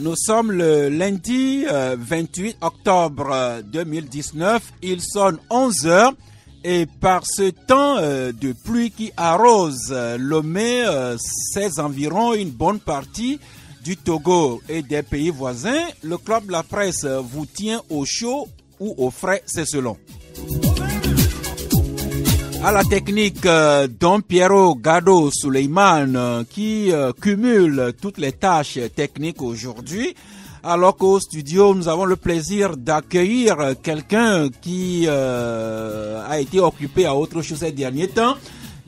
Nous sommes le lundi 28 octobre 2019. Il sonne 11 heures et par ce temps de pluie qui arrose Lomé, c'est environ une bonne partie du Togo et des pays voisins. Le club La Presse vous tient au chaud ou au frais, c'est selon. À la technique, Don Piero Gado Suleiman qui cumule toutes les tâches techniques aujourd'hui. Alors qu'au studio, nous avons le plaisir d'accueillir quelqu'un qui a été occupé à autre chose ces derniers temps.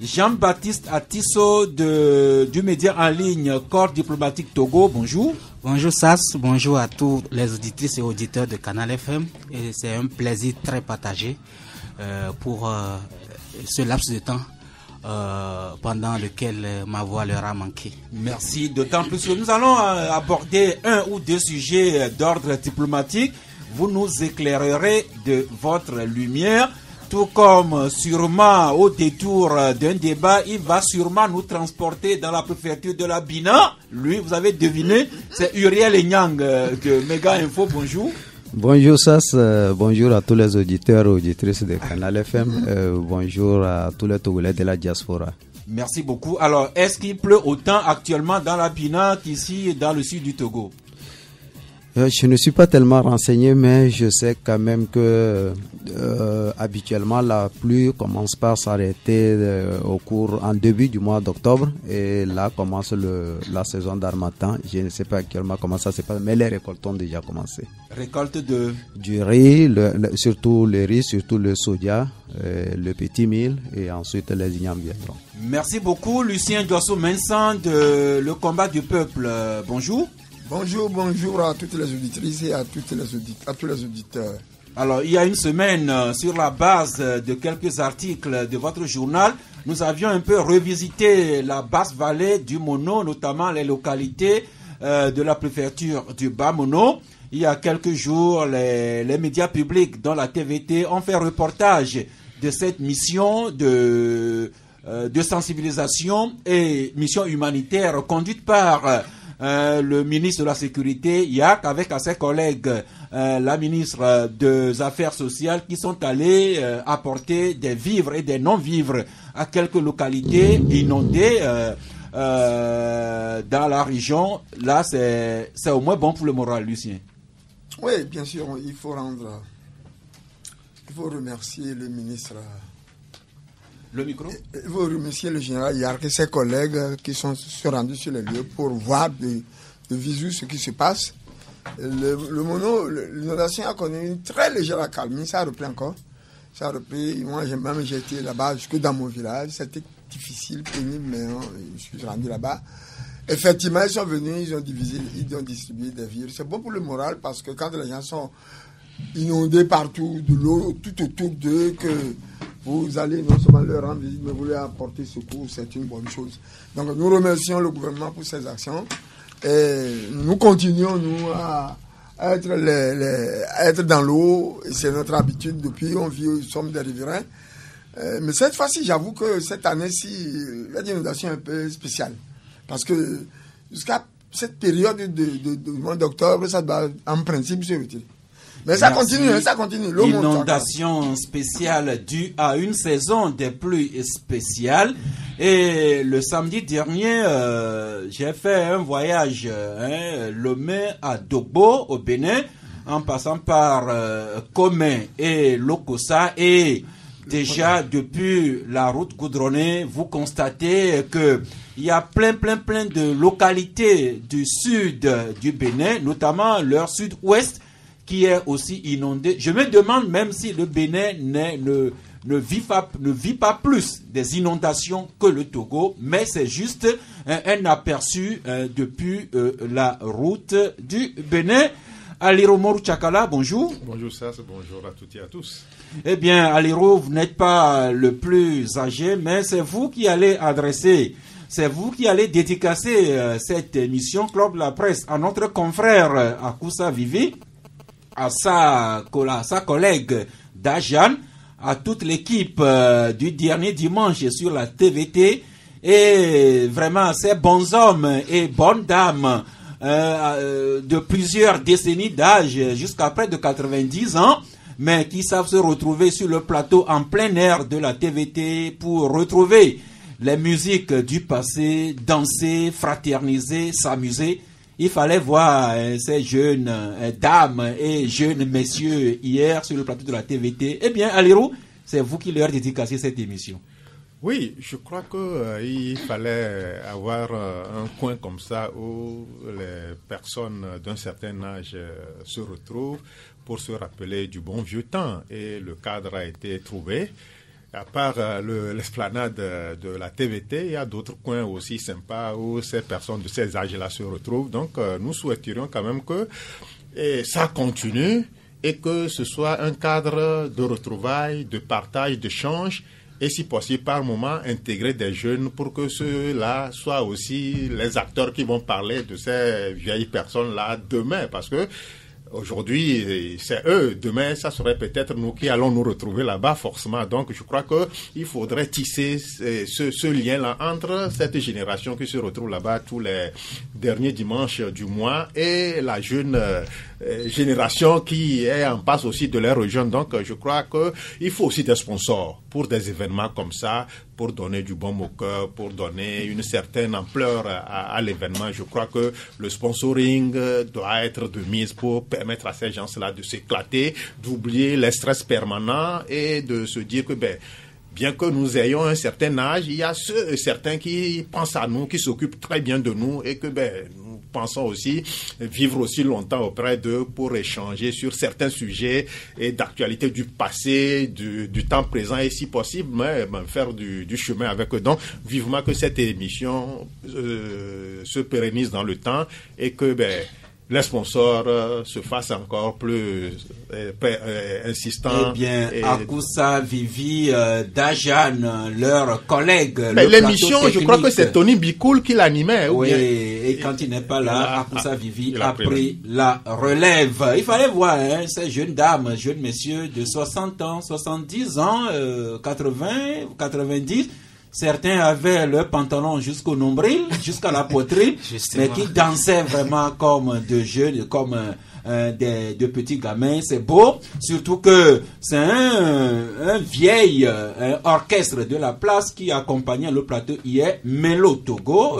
Jean-Baptiste Atisso du média en ligne Corps diplomatique Togo. Bonjour. Bonjour Sas, bonjour à tous les auditrices et auditeurs de Canal FM. Et c'est un plaisir très partagé pour ce laps de temps pendant lequel ma voix leur a manqué. Merci, d'autant plus que nous allons aborder un ou deux sujets d'ordre diplomatique. Vous nous éclairerez de votre lumière, tout comme sûrement au détour d'un débat, il va sûrement nous transporter dans la préfecture de la Bina. Lui, vous avez deviné, c'est Uriel Enyang de Mega Info. Bonjour. Bonjour Sas, bonjour à tous les auditeurs et auditrices de Canal FM, bonjour à tous les Togolais de la diaspora. Merci beaucoup. Alors, est-ce qu'il pleut autant actuellement dans la Bina qu'ici dans le sud du Togo? Je ne suis pas tellement renseigné, mais je sais quand même que habituellement la pluie commence par s'arrêter en début du mois d'octobre et là commence la saison d'harmattan. Je ne sais pas actuellement comment ça se passe, mais les récoltes ont déjà commencé. Récolte du riz, surtout le riz, surtout le soja, le petit mil et ensuite les ignames viendront. Merci beaucoup, Lucien Dosso-Mensan de Le Combat du Peuple. Bonjour. Bonjour à toutes les auditrices et à tous les auditeurs. Alors, il y a une semaine, sur la base de quelques articles de votre journal, nous avions un peu revisité la basse vallée du Mono, notamment les localités de la préfecture du Bas-Mono. Il y a quelques jours, les médias publics, dont la TVT, ont fait reportage de cette mission de sensibilisation et mission humanitaire conduite par le ministre de la Sécurité, Yak, avec ses collègues, la ministre des Affaires sociales, qui sont allés apporter des vivres et des non-vivres à quelques localités inondées dans la région. Là, c'est au moins bon pour le moral, Lucien. Oui, bien sûr, il faut remercier le ministre. Le micro. Il faut remercier le général Yark et ses collègues qui sont rendus sur les lieux pour voir de visu ce qui se passe. L'inondation a connu une très légère accalmie, ça a repris encore. Ça a repris. Moi, j'ai été là-bas jusque dans mon village. C'était difficile, pénible, mais je suis rendu là-bas. Effectivement, ils sont venus, ils ont distribué des vivres. C'est bon pour le moral parce que quand les gens sont inondés partout, de l'eau tout autour d'eux, que vous allez non seulement leur rendre visite, mais vous leur apporter secours, c'est une bonne chose. Donc nous remercions le gouvernement pour ses actions et nous continuons à être dans l'eau, c'est notre habitude depuis, nous sommes des riverains. Mais cette fois-ci, j'avoue que cette année-ci, il y a des inondations un peu spéciales. Parce que jusqu'à cette période du mois d'octobre, ça doit en principe se retirer. Mais ça continue. Inondation spéciale due à une saison des pluies spéciales. Et le samedi dernier, j'ai fait un voyage, Lomé à Dogbo, au Bénin, en passant par Komé et Lokossa. Et déjà, depuis la route goudronnée, vous constatez que il y a plein de localités du sud du Bénin, notamment leur sud-ouest, qui est aussi inondé. Je me demande même si le Bénin ne vit pas plus des inondations que le Togo, mais c'est juste un aperçu depuis la route du Bénin. Aliro Moru Chakala, bonjour. Bonjour Sas, bonjour à toutes et à tous. Eh bien, Aliro, vous n'êtes pas le plus âgé, mais c'est vous qui allez dédicacer cette émission Club de la Presse à notre confrère Akoussa Vivi, à sa collègue Dajan, à toute l'équipe du dernier dimanche sur la TVT et vraiment ces bons hommes et bonnes dames de plusieurs décennies d'âge, jusqu'à près de 90 ans, mais qui savent se retrouver sur le plateau en plein air de la TVT pour retrouver les musiques du passé, danser, fraterniser, s'amuser. Il fallait voir ces jeunes dames et jeunes messieurs hier sur le plateau de la TVT. Eh bien, Alirou, c'est vous qui leur dédicacez cette émission. Oui, je crois qu'il fallait avoir un coin comme ça où les personnes d'un certain âge se retrouvent pour se rappeler du bon vieux temps. Et le cadre a été trouvé. À part l'esplanade de la TVT, il y a d'autres coins aussi sympas où ces personnes de ces âges-là se retrouvent. Donc, nous souhaiterions quand même que ça continue et que ce soit un cadre de retrouvailles, de partage, d'échange et si possible par moment intégrer des jeunes pour que ceux-là soient aussi les acteurs qui vont parler de ces vieilles personnes-là demain. Parce que aujourd'hui, c'est eux. Demain, ça serait peut-être nous qui allons nous retrouver là-bas, forcément. Donc, je crois qu'il faudrait tisser ce lien-là entre cette génération qui se retrouve là-bas tous les derniers dimanches du mois et la jeune génération qui est en passe aussi de les rejoindre. Donc, je crois qu'il faut aussi des sponsors pour des événements comme ça, pour donner du baume au cœur, pour donner une certaine ampleur à l'événement. Je crois que le sponsoring doit être de mise pour permettre à ces gens-là de s'éclater, d'oublier les stress permanents et de se dire que bien que nous ayons un certain âge, il y a certains qui pensent à nous, qui s'occupent très bien de nous et que nous pensons aussi vivre aussi longtemps auprès d'eux pour échanger sur certains sujets et d'actualité du passé, du temps présent et si possible, faire du chemin avec eux. Donc, vivement que cette émission se pérennise dans le temps et que les sponsors se fassent encore plus insistants. Eh bien, Akoussa, Vivi, Dajan, leurs collègues. Mais l'émission, je crois que c'est Tony Bicoul qui l'animait. Oui, et quand il n'est pas là, Akoussa Vivi a pris la relève. Il fallait voir ces jeunes dames, jeunes messieurs de 60 ans, 70 ans, 80, 90. Certains avaient leur pantalon jusqu'au nombril, jusqu'à la poitrine, mais qui dansaient vraiment comme de jeunes, comme de petits gamins. C'est beau, surtout que c'est un vieil orchestre de la place qui accompagnait le plateau hier, Melo Togo,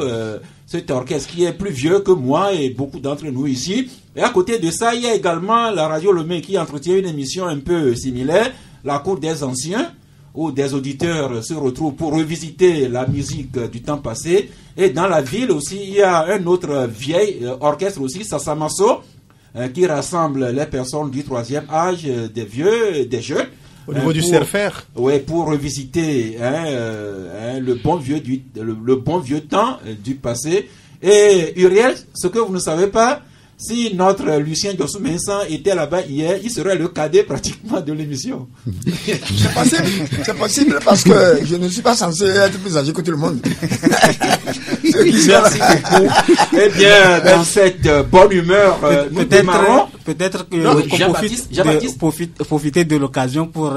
cet orchestre qui est plus vieux que moi et beaucoup d'entre nous ici. Et à côté de ça, il y a également la radio Le Main qui entretient une émission un peu similaire, la Cour des Anciens, où des auditeurs se retrouvent pour revisiter la musique du temps passé. Et dans la ville aussi, il y a un autre vieil orchestre aussi, Sassamasso, qui rassemble les personnes du troisième âge, des vieux, des jeunes. Au niveau du surfer. Oui, pour revisiter le bon vieux temps du passé. Et Uriel, ce que vous ne savez pas, si notre Lucien Dossou-Mensan était là-bas hier, il serait le cadet pratiquement de l'émission. C'est possible parce que je ne suis pas censé être plus âgé que tout le monde. Merci beaucoup. Eh bien, dans cette bonne humeur, nous démarrons. Peut-être que profiter de l'occasion pour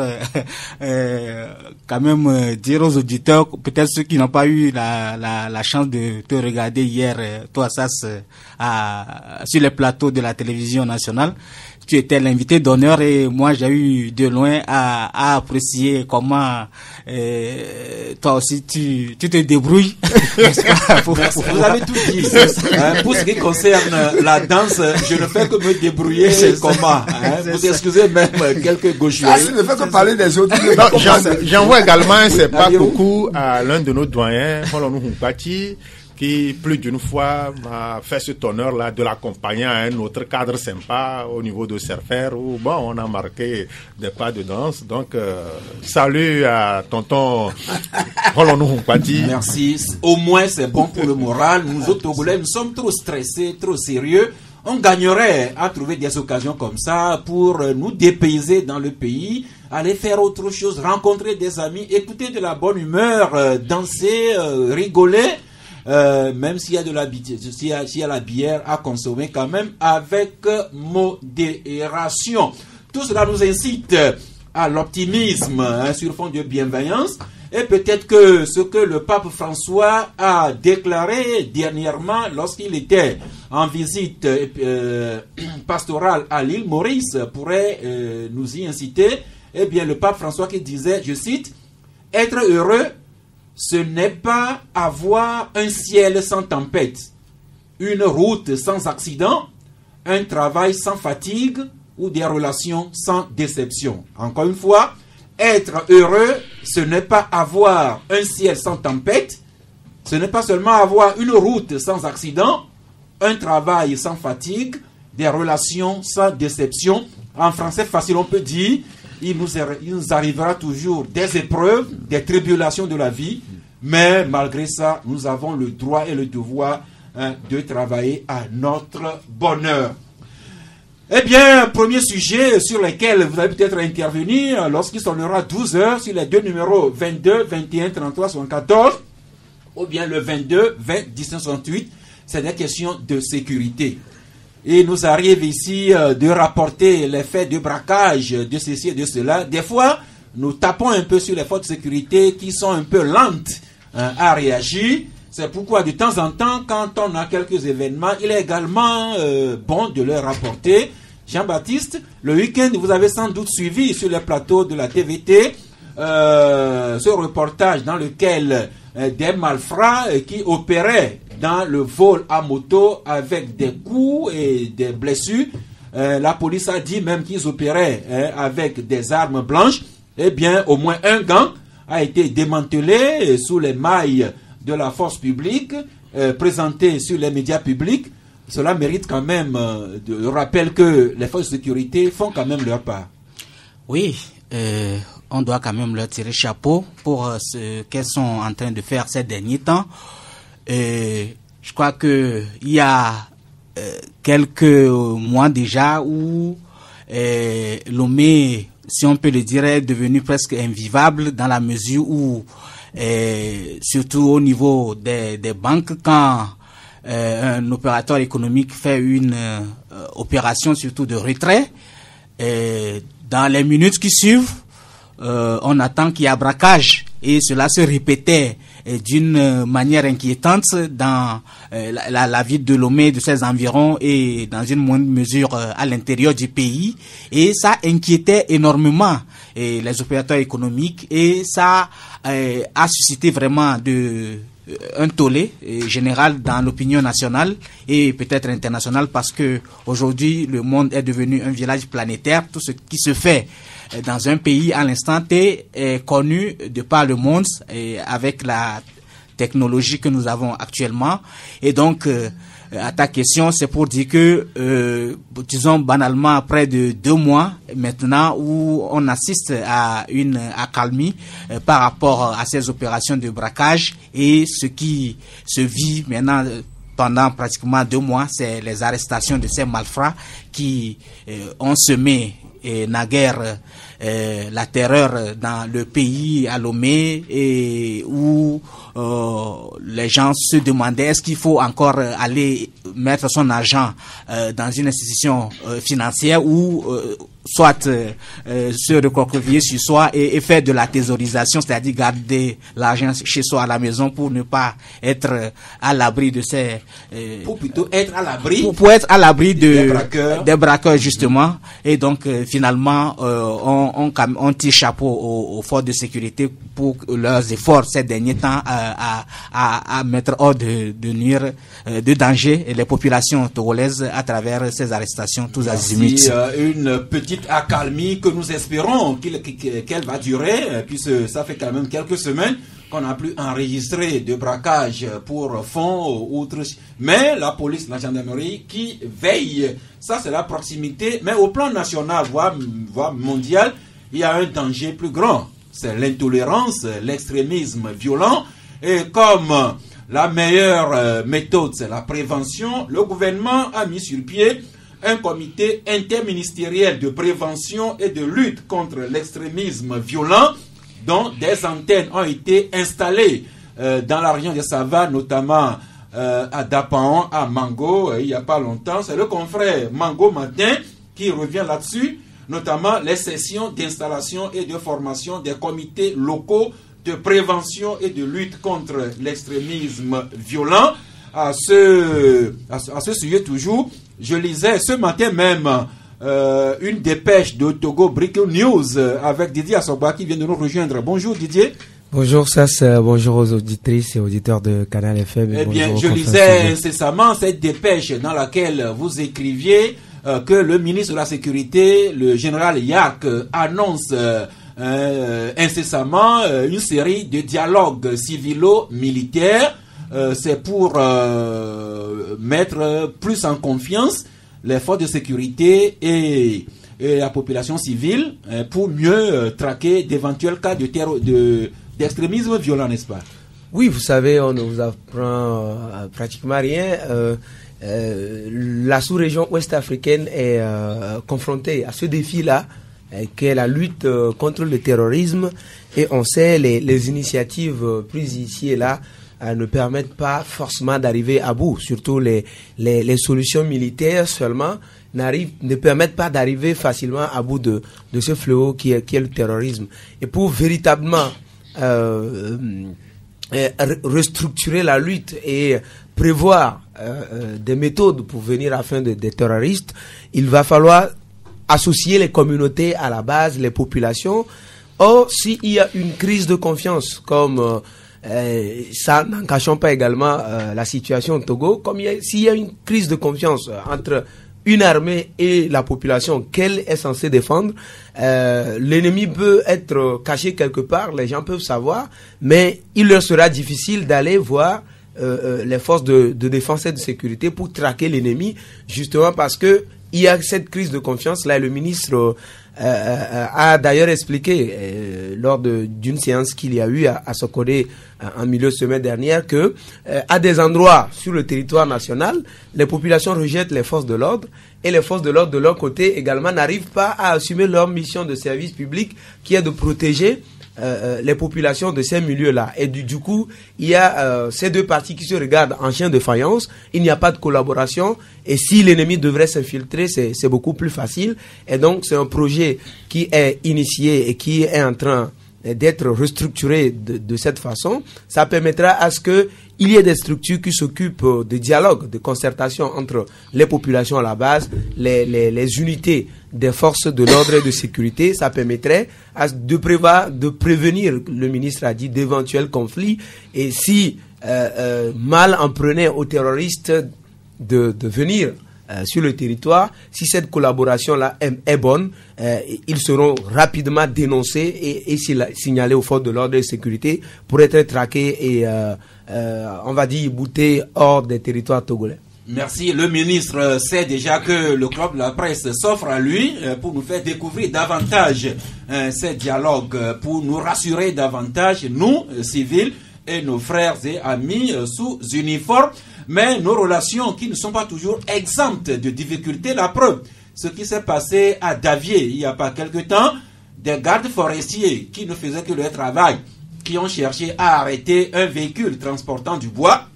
quand même dire aux auditeurs, peut-être ceux qui n'ont pas eu la chance de te regarder hier, toi Sass, sur les plateaux de la télévision nationale. Tu étais l'invité d'honneur et moi j'ai eu de loin à apprécier comment toi aussi tu te débrouilles. Vous avez tout dit. Pour ce qui concerne la danse, je ne fais que me débrouiller. Comment vous excusez même quelques gaucheries. Je ne fais que parler des autres. J'envoie également un c'est pas beaucoup à l'un de nos doyens, Holonou Humpati, qui plus d'une fois m'a fait cet honneur-là de l'accompagner à un autre cadre sympa au niveau de Surfer où on a marqué des pas de danse. Donc, salut à tonton Holonou Humpati. Merci. Au moins, c'est bon pour le moral. Nous autres Togolais, nous sommes trop stressés, trop sérieux. On gagnerait à trouver des occasions comme ça pour nous dépayser dans le pays, aller faire autre chose, rencontrer des amis, écouter de la bonne humeur, danser, rigoler. Même s'il y a s'il y a la bière à consommer quand même avec modération. Tout cela nous incite à l'optimisme sur fond de bienveillance et peut-être que ce que le pape François a déclaré dernièrement lorsqu'il était en visite pastorale à l'île Maurice pourrait nous y inciter. Eh bien, le pape François qui disait, je cite, « Être heureux, ce n'est pas avoir un ciel sans tempête, une route sans accident, un travail sans fatigue ou des relations sans déception. » Encore une fois, être heureux, ce n'est pas avoir un ciel sans tempête, ce n'est pas seulement avoir une route sans accident, un travail sans fatigue, des relations sans déception. En français facile, on peut dire, il nous arrivera toujours des épreuves, des tribulations de la vie, mais malgré ça, nous avons le droit et le devoir de travailler à notre bonheur. Eh bien, premier sujet sur lequel vous allez peut-être intervenir lorsqu'il sonnera 12 heures sur les deux numéros 22, 21, 33, 74, ou bien le 22, 20, 19, 68, c'est des questions de sécurité. Il nous arrive ici de rapporter les faits de braquage, de ceci et de cela. Des fois, nous tapons un peu sur les forces de sécurité qui sont un peu lentes à réagir. C'est pourquoi de temps en temps, quand on a quelques événements, il est également bon de leur rapporter. Jean-Baptiste, le week-end, vous avez sans doute suivi sur les plateaux de la TVT ce reportage dans lequel des malfrats qui opéraient dans le vol à moto avec des coups et des blessures. La police a dit même qu'ils opéraient avec des armes blanches. Eh bien, au moins un gang a été démantelé sous les mailles de la force publique, présenté sur les médias publics. Cela mérite quand même de rappeler que les forces de sécurité font quand même leur part. Oui, on doit quand même leur tirer chapeau pour ce qu'elles sont en train de faire ces derniers temps. Je crois que il y a quelques mois déjà où Lomé, si on peut le dire, est devenu presque invivable dans la mesure où, surtout au niveau des banques, quand un opérateur économique fait une opération surtout de retrait, dans les minutes qui suivent, on attend qu'il y a braquage, et cela se répétait d'une manière inquiétante dans la ville de Lomé, de ses environs, et dans une moindre mesure à l'intérieur du pays, et ça inquiétait énormément les opérateurs économiques, et ça a suscité vraiment un tollé général dans l'opinion nationale et peut-être internationale, parce que aujourd'hui le monde est devenu un village planétaire. Tout ce qui se fait dans un pays à l'instant T est connu de par le monde, et avec la technologie que nous avons actuellement. Et donc à ta question, c'est pour dire que disons banalement, près de 2 mois maintenant, où on assiste à une accalmie par rapport à ces opérations de braquage, et ce qui se vit maintenant pendant pratiquement 2 mois, c'est les arrestations de ces malfrats qui ont semé naguère la terreur dans le pays à Lomé, et où les gens se demandaient est-ce qu'il faut encore aller mettre son argent dans une institution financière, ou soit se recroqueviller sur soi et faire de la thésaurisation, c'est-à-dire garder l'argent chez soi à la maison pour ne pas être à l'abri de ces... pour plutôt être à l'abri... Pour être à l'abri des braqueurs, justement. Et donc, finalement, on tire chapeau aux forces de sécurité pour leurs efforts ces derniers temps à mettre hors de nuire, de danger les populations togolaises à travers ces arrestations tous azimuts. Une petite accalmie que nous espérons qu'elle va durer, puisque ça fait quand même quelques semaines qu'on n'a plus enregistré de braquage pour fonds ou autres. Mais la police, la gendarmerie qui veille, ça c'est la proximité. Mais au plan national, voire mondial, il y a un danger plus grand. C'est l'intolérance, l'extrémisme violent. Et comme la meilleure méthode, c'est la prévention, le gouvernement a mis sur pied un comité interministériel de prévention et de lutte contre l'extrémisme violent, dont des antennes ont été installées dans la région de Sava, notamment à Dapaon, à Mango, il n'y a pas longtemps. C'est le confrère Mango Matin qui revient là-dessus, notamment les sessions d'installation et de formation des comités locaux de prévention et de lutte contre l'extrémisme violent. à ce sujet toujours, je lisais ce matin même une dépêche de Togo Breaking News avec Didier Assoba qui vient de nous rejoindre. Bonjour Didier. Bonjour bonjour aux auditrices et auditeurs de Canal FM. Eh bien, je lisais incessamment cette dépêche dans laquelle vous écriviez que le ministre de la Sécurité, le général Yak, annonce incessamment une série de dialogues civilo-militaires. C'est pour mettre plus en confiance les forces de sécurité et la population civile pour mieux traquer d'éventuels cas d'extrémisme violent, n'est-ce pas? Oui, vous savez, on ne vous apprend pratiquement rien. La sous-région ouest-africaine est confrontée à ce défi-là, qui est la lutte contre le terrorisme. Et on sait les initiatives prises ici et là ne permettent pas forcément d'arriver à bout. Surtout les solutions militaires seulement ne permettent pas d'arriver facilement à bout de ce fléau qui est le terrorisme. Et pour véritablement restructurer la lutte et prévoir des méthodes pour venir à fin des terroristes, il va falloir associer les communautés à la base, les populations. Or, s'il y a une crise de confiance, comme ça, n'en cachons pas également la situation au Togo, s'il y a une crise de confiance entre une armée et la population qu'elle est censée défendre, l'ennemi peut être caché quelque part, les gens peuvent savoir, mais il leur sera difficile d'aller voir les forces de défense et de sécurité pour traquer l'ennemi, justement parce que il y a cette crise de confiance. Là, le ministre a d'ailleurs expliqué lors d'une séance qu'il y a eu à Sokodé en milieu de semaine dernière que à des endroits sur le territoire national, les populations rejettent les forces de l'ordre et les forces de l'ordre de leur côté également n'arrivent pas à assumer leur mission de service public qui est de protéger les populations de ces milieux-là. Et du coup, il y a ces deux parties qui se regardent en chien de faïence. Il n'y a pas de collaboration. Et si l'ennemi devrait s'infiltrer, c'est beaucoup plus facile. Et donc, c'est un projet qui est initié et qui est en train d'être restructuré de cette façon. Ça permettra à ce que il y ait des structures qui s'occupent de dialogue, de concertation entre les populations à la base, les unités des forces de l'ordre et de sécurité. Ça permettrait de prévenir, le ministre a dit, d'éventuels conflits. Et si mal en prenait aux terroristes de venir sur le territoire, si cette collaboration-là est bonne, ils seront rapidement dénoncés et signalés aux forces de l'ordre et de sécurité pour être traqués et, on va dire, boutés hors des territoires togolais. Merci. Le ministre sait déjà que le club de la presse s'offre à lui pour nous faire découvrir davantage ces dialogues, pour nous rassurer davantage, nous, civils, et nos frères et amis sous uniforme. Mais nos relations qui ne sont pas toujours exemptes de difficultés. La preuve, ce qui s'est passé à Davier il n'y a pas quelque temps, des gardes forestiers qui ne faisaient que leur travail, qui ont cherché à arrêter un véhicule transportant du bois.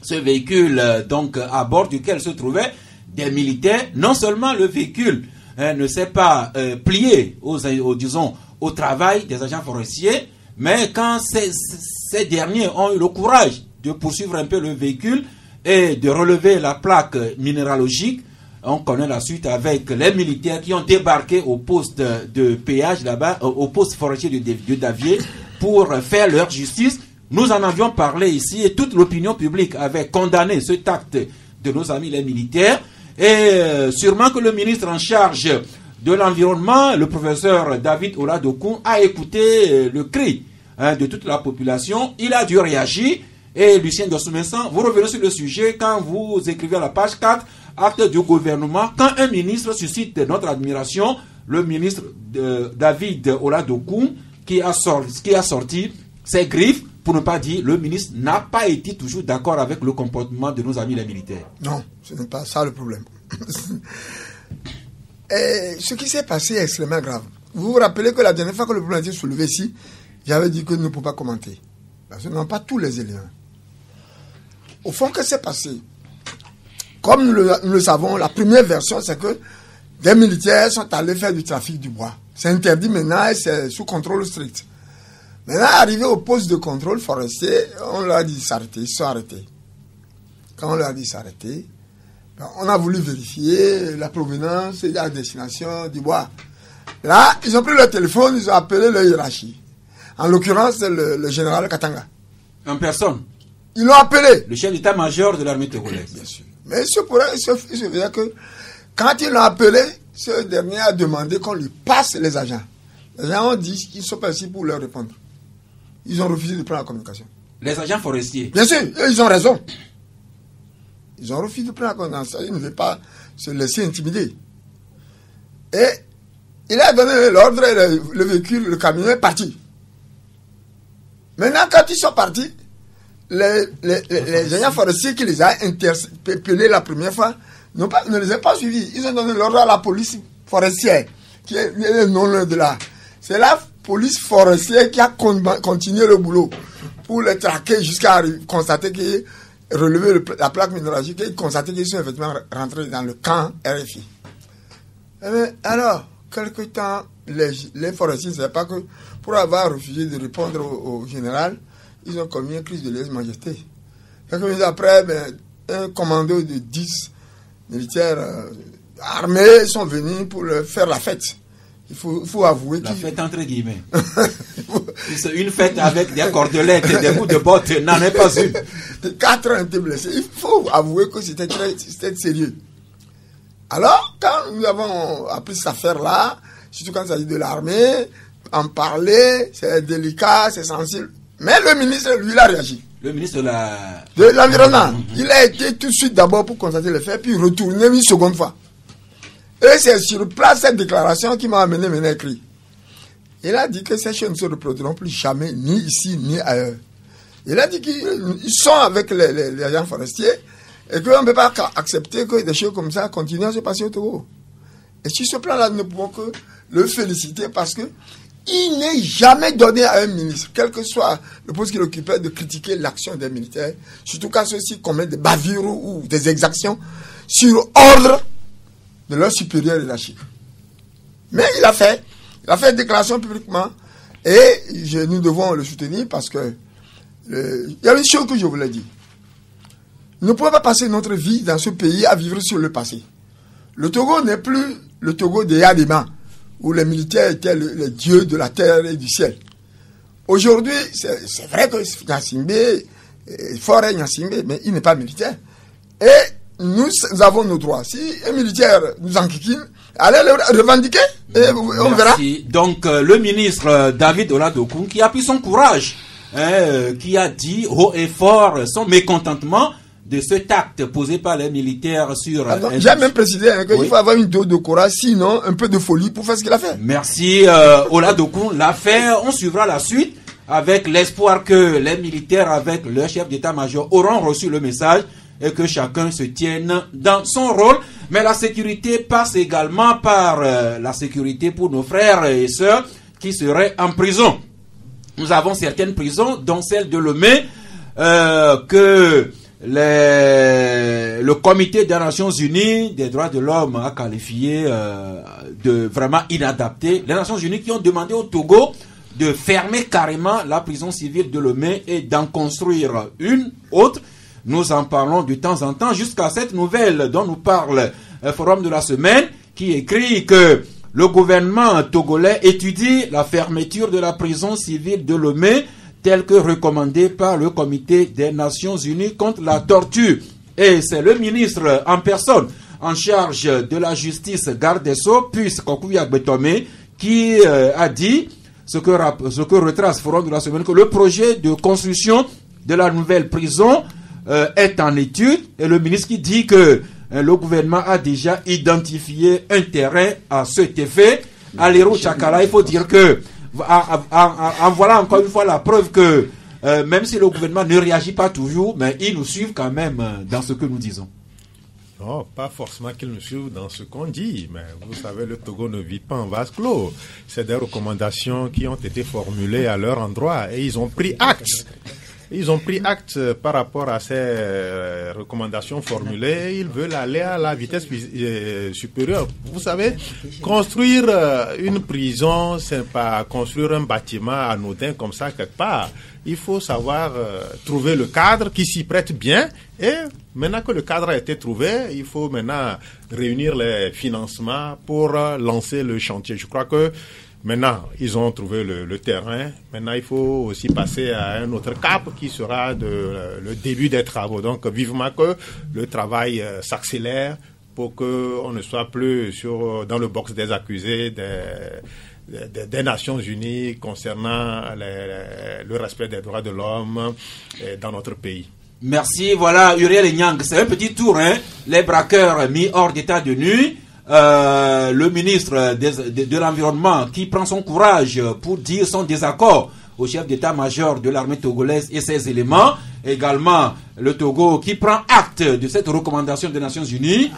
Ce véhicule, donc, à bord duquel se trouvaient des militaires. Non seulement le véhicule ne s'est pas plié au travail des agents forestiers, mais quand ces derniers ont eu le courage de poursuivre un peu le véhicule et de relever la plaque minéralogique, on connaît la suite avec les militaires qui ont débarqué au poste de péage là-bas, au poste forestier de Davier, pour faire leur justice. Nous en avions parlé ici et toute l'opinion publique avait condamné ce acte de nos amis les militaires. Et sûrement que le ministre en charge de l'environnement, le professeur David Oladokoun, a écouté le cri de toute la population. Il a dû réagir. Et Lucien Dossoumensan, vous revenez sur le sujet quand vous écrivez à la page 4, acte du gouvernement. Quand un ministre suscite notre admiration, le ministre David Oladokoun, qui a sorti ses griffes, pour ne pas dire, le ministre n'a pas été toujours d'accord avec le comportement de nos amis les militaires. Non, ce n'est pas ça le problème. Et ce qui s'est passé est extrêmement grave. Vous vous rappelez que la dernière fois que le problème a été soulevé ici, j'avais dit que nous ne pouvons pas commenter. Parce que nous n'avons pas tous les éléments. Au fond, qu'est-ce qui s'est passé? Comme nous le savons, la première version, c'est que des militaires sont allés faire du trafic du bois. C'est interdit maintenant et c'est sous contrôle strict. Maintenant, arrivé au poste de contrôle forestier, on leur a dit de s'arrêter. Ils se sont arrêtés. quand on leur a dit s'arrêter, on a voulu vérifier la provenance et la destination du bois. Là, ils ont pris le téléphone, ils ont appelé le hiérarchie. En l'occurrence, le général Katanga. En personne. Ils l'ont appelé. Le chef d'état-major de l'armée togolaise. Bien sûr. Mais il se veut que quand ils l'ont appelé, ce dernier a demandé qu'on lui passe les agents. Les agents ont dit qu'ils sont pas ici pour leur répondre. Ils ont refusé de prendre la communication. Les agents forestiers. Bien sûr, ils ont raison. Ils ont refusé de prendre la communication. Ils ne veulent pas se laisser intimider. Et il a donné l'ordre et le véhicule, le camion est parti. Maintenant, quand ils sont partis, les agents forestiers qui les a interpellés la première fois ne les ont pas suivis. Ils ont donné l'ordre à la police forestière, qui est le nom de là. C'est la police forestière qui a continué le boulot pour les traquer jusqu'à constater qu'ils relevé la plaque minéralogique et constater qu'ils sont effectivement rentrés dans le camp RFI. Alors, quelque temps, les forestiers ne savaient pas que pour avoir refusé de répondre au général, ils ont commis une crise de lèse-majesté. Quelques minutes après, un commando de 10 militaires armés sont venus pour faire la fête. Il faut avouer la fête entre guillemets. Une fête avec des cordelettes et des bouts de bottes n'en est pas une. 4 ont été blessés. Il faut avouer que c'était sérieux. Alors, quand nous avons appris cette affaire-là, surtout quand il s'agit de l'armée, en parler, c'est délicat, c'est sensible. Mais le ministre, lui, il a réagi. Le ministre de l'Environnement. Il a été tout de suite d'abord pour constater les faits, puis retourner une seconde fois. Et c'est sur place cette déclaration qui m'a amené à écrire. Il a dit que ces choses ne se reproduiront plus jamais, ni ici, ni ailleurs. Il a dit qu'ils sont avec les agents forestiers et qu'on ne peut pas accepter que des choses comme ça continuent à se passer au Togo. Et sur ce plan-là, nous ne pouvons que le féliciter parce que il n'est jamais donné à un ministre, quel que soit le poste qu'il occupait, de critiquer l'action des militaires, surtout quand ceux-ci commettent des bavures ou des exactions sur ordre de leur supérieur hiérarchique. Mais il a fait une déclaration publiquement et nous devons le soutenir parce que il y a une chose que je voulais dire. Nous ne pouvons pas passer notre vie dans ce pays à vivre sur le passé. Le Togo n'est plus le Togo des Yadema, où les militaires étaient les dieux de la terre et du ciel. Aujourd'hui, c'est vrai que Gnassingbé est fort Gnassingbé, mais il n'est pas militaire. Et nous avons nos droits. Si un militaire nous enquiquine, allez le revendiquer et on verra. Donc, le ministre David Oladokoun, qui a pris son courage, qui a dit haut et fort son mécontentement de cet acte posé par les militaires sur... J'ai même précisé qu'il faut avoir une dose de courage, sinon un peu de folie pour faire ce qu'il a fait. Merci Oladokoun l'a fait. On suivra la suite avec l'espoir que les militaires avec leur chef d'état-major auront reçu le message et que chacun se tienne dans son rôle. Mais la sécurité passe également par la sécurité pour nos frères et sœurs qui seraient en prison. Nous avons certaines prisons, dont celle de Lomé, que le comité des Nations Unies des droits de l'homme a qualifié de vraiment inadapté. Les Nations Unies qui ont demandé au Togo de fermer carrément la prison civile de Lomé et d'en construire une autre. Nous en parlons de temps en temps jusqu'à cette nouvelle dont nous parle le Forum de la semaine qui écrit que le gouvernement togolais étudie la fermeture de la prison civile de Lomé telle que recommandée par le comité des Nations Unies contre la torture. Et c'est le ministre en personne en charge de la justice, garde des Sceaux, puis Kokuya Betome, qui a dit ce que retrace Forum de la semaine, que le projet de construction de la nouvelle prison est en étude, et le ministre qui dit que le gouvernement a déjà identifié un terrain à cet effet. À l'Héro Chakala, il faut dire que en voilà encore une fois la preuve que même si le gouvernement ne réagit pas toujours, mais ils nous suivent quand même dans ce que nous disons. Non, pas forcément qu'ils nous suivent dans ce qu'on dit, mais vous savez, le Togo ne vit pas en vase clos. C'est des recommandations qui ont été formulées à leur endroit et ils ont pris acte. ils ont pris acte par rapport à ces recommandations formulées. Ils veulent aller à la vitesse supérieure. Vous savez, construire une prison, c'est pas construire un bâtiment anodin comme ça quelque part. Il faut savoir trouver le cadre qui s'y prête bien. Et maintenant que le cadre a été trouvé, il faut maintenant réunir les financements pour lancer le chantier. Je crois que maintenant, ils ont trouvé le terrain. Maintenant, il faut aussi passer à un autre cap qui sera le début des travaux. Donc, vivement que le travail s'accélère pour qu'on ne soit plus dans le box des accusés des Nations Unies concernant le respect des droits de l'homme dans notre pays. Merci. Voilà, Uriel Nyang, c'est un petit tour, hein. Les braqueurs mis hors d'état de nuit. Le ministre de l'Environnement qui prend son courage pour dire son désaccord au chef d'état-major de l'armée togolaise et ses éléments. Également, le Togo qui prend acte de cette recommandation des Nations Unies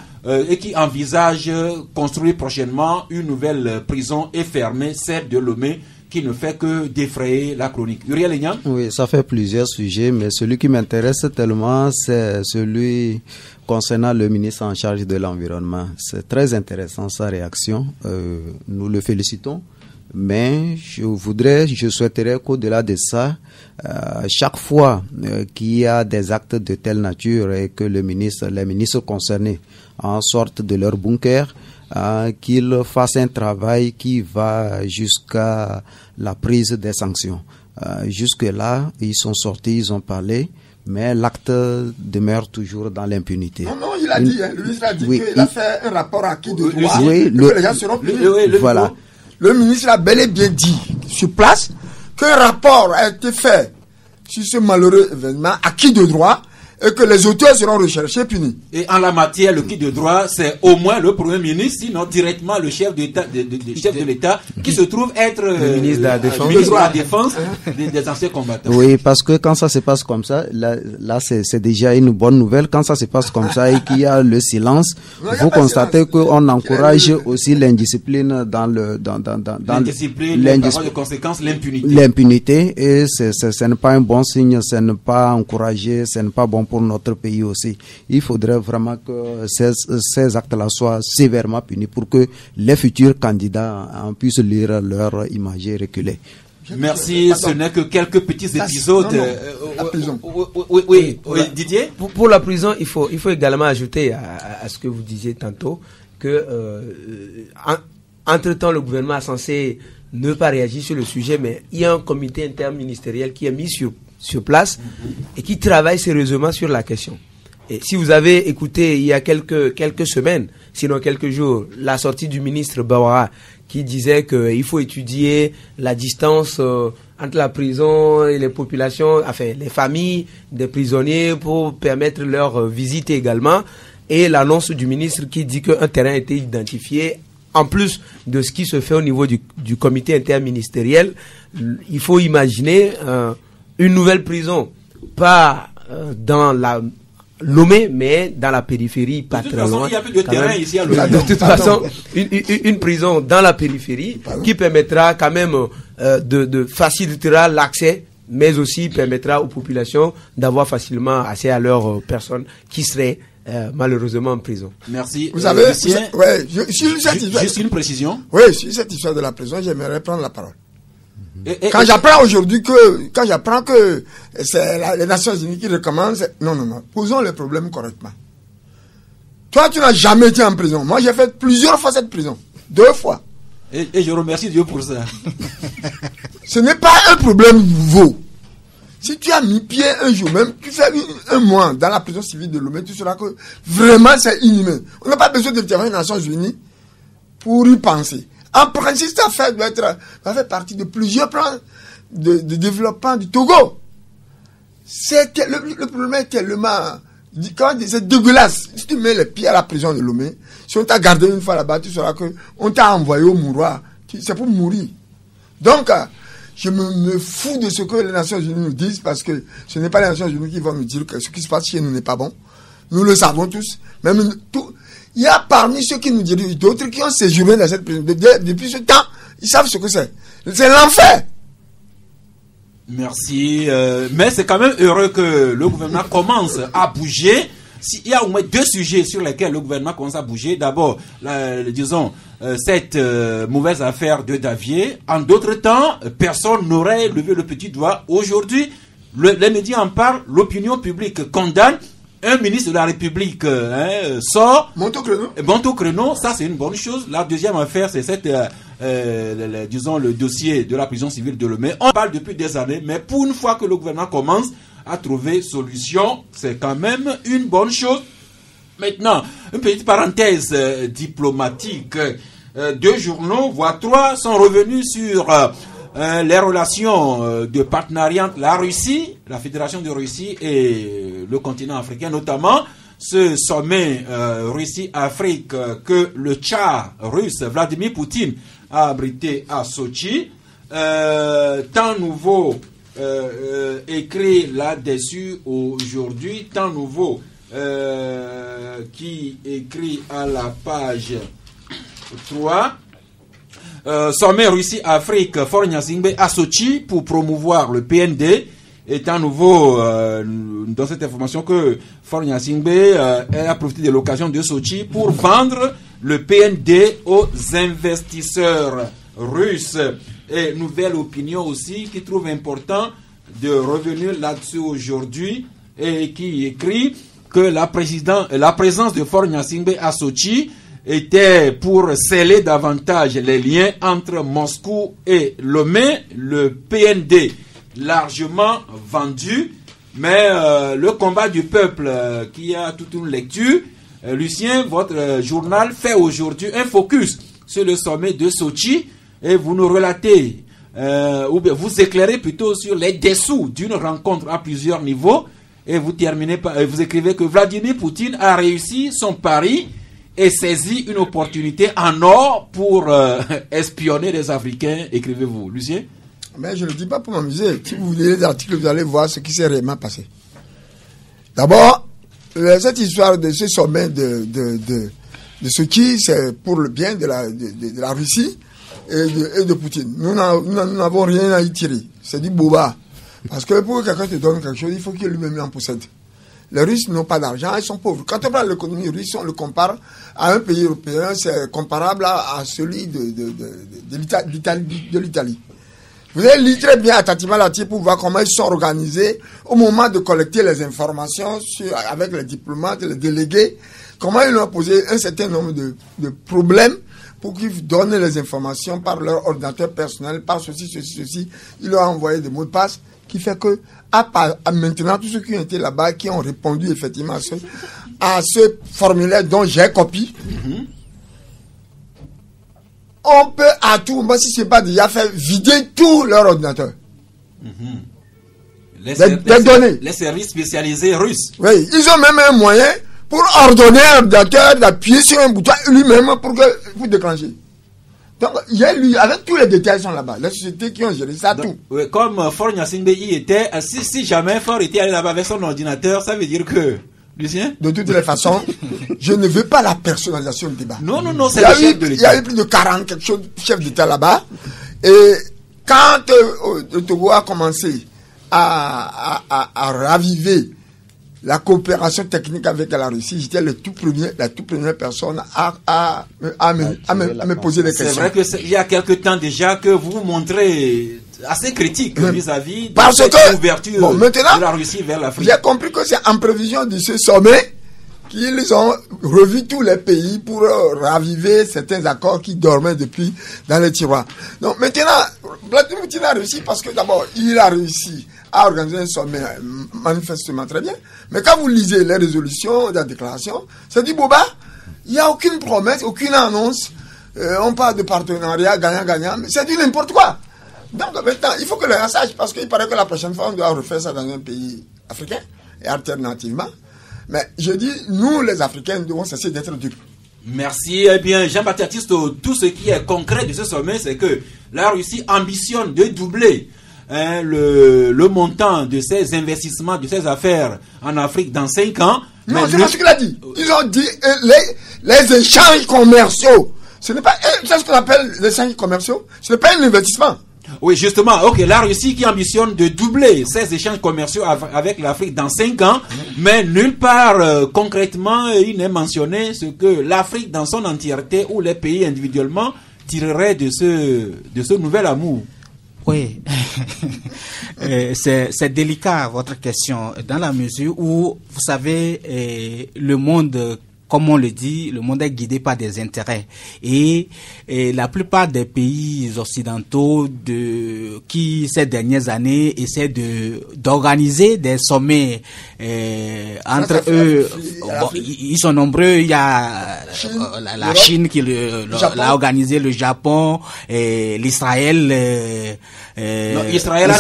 et qui envisage construire prochainement une nouvelle prison et fermer celle de Lomé qui ne fait que défrayer la chronique. Uriel Nyang? Oui, ça fait plusieurs sujets, mais celui qui m'intéresse tellement, c'est celui concernant le ministre en charge de l'environnement. C'est très intéressant sa réaction. Nous le félicitons. Mais je souhaiterais qu'au-delà de ça, chaque fois qu'il y a des actes de telle nature et que les ministres concernés en sortent de leur bunker, qu'ils fassent un travail qui va jusqu'à la prise des sanctions. Jusque-là, ils sont sortis, ils ont parlé, mais l'acte demeure toujours dans l'impunité. Non, il a dit, le ministre a dit qu'il a fait un rapport acquis de droit, oui, que les gens seront punis. Voilà. Le ministre a bel et bien dit sur place qu'un rapport a été fait sur ce malheureux événement acquis de droit et que les auteurs seront recherchés et punis. Et en la matière, le qui de droit, c'est au moins le Premier ministre, sinon directement le chef de l'État, qui se trouve être le ministre de la Défense, des anciens combattants. Oui, parce que quand ça se passe comme ça, là c'est déjà une bonne nouvelle. Quand ça se passe comme ça et qu'il y a le silence, vous constatez qu'on encourage aussi l'indiscipline dans l'indiscipline, par conséquence, l'impunité. L'impunité, et ce n'est pas un bon signe, ce n'est pas encouragé, ce n'est pas bon pour notre pays aussi. Il faudrait vraiment que ces actes-là soient sévèrement punis pour que les futurs candidats puissent lire leur image et reculer. Merci, ce n'est que quelques petits épisodes. La prison. Oui, Didier. Pour la prison, il faut également ajouter à ce que vous disiez tantôt que entre-temps le gouvernement est censé ne pas réagir sur le sujet, mais il y a un comité interministériel qui est mis sur place et qui travaille sérieusement sur la question. Et si vous avez écouté il y a quelques semaines, sinon quelques jours, la sortie du ministre Bawara qui disait qu'il faut étudier la distance entre la prison et les populations, enfin les familles des prisonniers pour permettre leur visite également, et l'annonce du ministre qui dit qu'un terrain a été identifié. En plus de ce qui se fait au niveau du comité interministériel, il faut imaginer une nouvelle prison, pas dans la Lomé, mais dans la périphérie, pas très loin. Il n'y a plus de terrain ici à Lomé. De toute façon, une prison dans la périphérie qui permettra quand même de facilitera l'accès, mais aussi permettra aux populations d'avoir facilement accès à leurs personnes qui seraient malheureusement en prison. Merci. Vous savez, juste une précision. Oui, sur cette histoire de la prison, j'aimerais prendre la parole. Quand j'apprends que c'est les Nations Unies qui recommandent, non, posons les problèmes correctement. Toi, tu n'as jamais été en prison. Moi, j'ai fait plusieurs fois cette prison. 2 fois. Et je remercie Dieu pour ça. Ce n'est pas un problème nouveau. Si tu as mis pied un jour, même tu fais un mois dans la prison civile de Lomé, tu sauras que vraiment c'est inhumain. On n'a pas besoin de les Nations Unies pour y penser. En principe, cette affaire doit faire partie de plusieurs plans de développement du Togo. Le problème est tellement... C'est dégueulasse. Si tu mets les pieds à la prison de Lomé, si on t'a gardé une fois là-bas, tu sauras qu'on t'a envoyé au mouroir. C'est pour mourir. Donc, je me fous de ce que les Nations Unies nous disent, parce que ce n'est pas les Nations Unies qui vont nous dire que ce qui se passe chez nous n'est pas bon. Nous le savons tous. Même tout. Il y a parmi ceux qui nous dirigent d'autres qui ont séjourné dans cette prison. Depuis ce temps, ils savent ce que c'est. C'est l'enfer. Merci. Mais c'est quand même heureux que le gouvernement commence à bouger. Il y a au moins 2 sujets sur lesquels le gouvernement commence à bouger. D'abord, disons, cette mauvaise affaire de Davier. En d'autres temps, personne n'aurait levé le petit doigt. Aujourd'hui, les médias en parlent, l'opinion publique condamne. Un ministre de la République sort. Monte au créneau, ça c'est une bonne chose. La deuxième affaire, c'est cette, disons, le dossier de la prison civile de Lomé. On parle depuis des années, mais pour une fois que le gouvernement commence à trouver solution, c'est quand même une bonne chose. Maintenant, une petite parenthèse diplomatique. 2 journaux, voire 3, sont revenus sur les relations de partenariat entre la Russie, la Fédération de Russie et le continent africain, notamment ce sommet Russie-Afrique que le Tsar russe Vladimir Poutine a abrité à Sochi. Temps nouveau écrit là-dessus aujourd'hui, Temps nouveau qui écrit à la page 3. Sommet Russie-Afrique, Faure Gnassingbé à Sochi pour promouvoir le PND. Et à nouveau, dans cette information que Faure Gnassingbé a profité de l'occasion de Sochi pour vendre le PND aux investisseurs russes. Et nouvelle opinion aussi qui trouve important de revenir là-dessus aujourd'hui et qui écrit que la présence de Faure Gnassingbé à Sochi était pour sceller davantage les liens entre Moscou et Lomé, le PND largement vendu, mais le combat du peuple qui a toute une lecture. Lucien, votre journal fait aujourd'hui un focus sur le sommet de Sochi et vous nous relatez, ou bien vous éclairez plutôt sur les dessous d'une rencontre à plusieurs niveaux et vous terminez par, vous écrivez que Vladimir Poutine a réussi son pari et saisi une opportunité en or pour espionner les Africains, écrivez-vous. Lucien? Mais je ne le dis pas pour m'amuser. Si vous lisez les articles, vous allez voir ce qui s'est réellement passé. D'abord, cette histoire de ce sommet de Sochi, c'est pour le bien de la Russie et de Poutine. Nous n'avons rien à y tirer. C'est du boba. Parce que pour que quelqu'un te donne quelque chose, il faut qu'il lui-même en possède. Les Russes n'ont pas d'argent, ils sont pauvres. Quand on parle de l'économie russe, on le compare à un pays européen, c'est comparable à celui de l'Italie. Vous allez lire très bien attentivement là-dessus pour voir comment ils sont organisés au moment de collecter les informations avec les diplomates, les délégués, comment ils ont posé un certain nombre de problèmes pour qu'ils donnent les informations par leur ordinateur personnel, par ceci. Ils leur ont envoyé des mots de passe qui fait que maintenant, tous ceux qui ont été là-bas, qui ont répondu effectivement à ce formulaire dont j'ai copie, on peut à tout moment, si ce n'est pas déjà fait, vider tout leur ordinateur. Les données. Les services spécialisés russes. Oui, ils ont même un moyen pour ordonner à l'ordinateur d'appuyer sur un bouton lui-même pour déclencher. Donc, il y a lui, avec tous les détails sont là-bas. Les sociétés qui ont géré ça, tout. Oui, comme Faure Gnassingbé y était, si jamais Faure était allé là-bas avec son ordinateur, ça veut dire que... Lucien? De toutes les façons, je ne veux pas la personnalisation du débat. Non, c'est le chef de l'État. Il y a eu plus de 40 quelque chose chefs d'État là-bas. Et quand le Togo a commencé à raviver la coopération technique avec la Russie, j'étais la toute première personne à me poser des questions. C'est vrai qu'il y a quelque temps déjà que vous vous montrez assez critique vis-à-vis de cette ouverture de la Russie vers l'Afrique. J'ai compris que c'est en prévision de ce sommet qu'ils ont revu tous les pays pour raviver certains accords qui dormaient depuis dans les tiroirs. Donc maintenant, Vladimir Poutine a réussi parce que d'abord, il a réussi à organiser un sommet manifestement très bien. Mais quand vous lisez les résolutions, la déclaration, c'est du boba. Il n'y a aucune promesse, aucune annonce. On parle de partenariat gagnant-gagnant, mais c'est du n'importe quoi. Donc maintenant, il faut que les gens sachent, parce qu'il paraît que la prochaine fois, on doit refaire ça dans un pays africain, et alternativement. Mais je dis, nous, les Africains, nous devons cesser d'être dupes. Merci. Eh bien, Jean-Baptiste, tout ce qui est concret de ce sommet, c'est que la Russie ambitionne de doubler le montant de ses investissements, de ses affaires en Afrique dans 5 ans. Non, c'est pas ce qu'il a dit. Ils ont dit les échanges commerciaux. Ce n'est pas, c'est ce qu'on appelle les échanges commerciaux. Ce n'est pas un investissement. Oui, justement, ok, la Russie qui ambitionne de doubler ses échanges commerciaux avec l'Afrique dans 5 ans, mais nulle part concrètement il n'est mentionné ce que l'Afrique dans son entièreté ou les pays individuellement tireraient de ce nouvel amour. Oui, c'est délicat votre question, dans la mesure où, vous savez, le monde, comme on le dit, le monde est guidé par des intérêts. Et la plupart des pays occidentaux qui, ces dernières années, essaient d'organiser des sommets entre eux. Bon, ils sont nombreux. Il y a la Chine qui l'a organisé, le Japon, l'Israël. Israël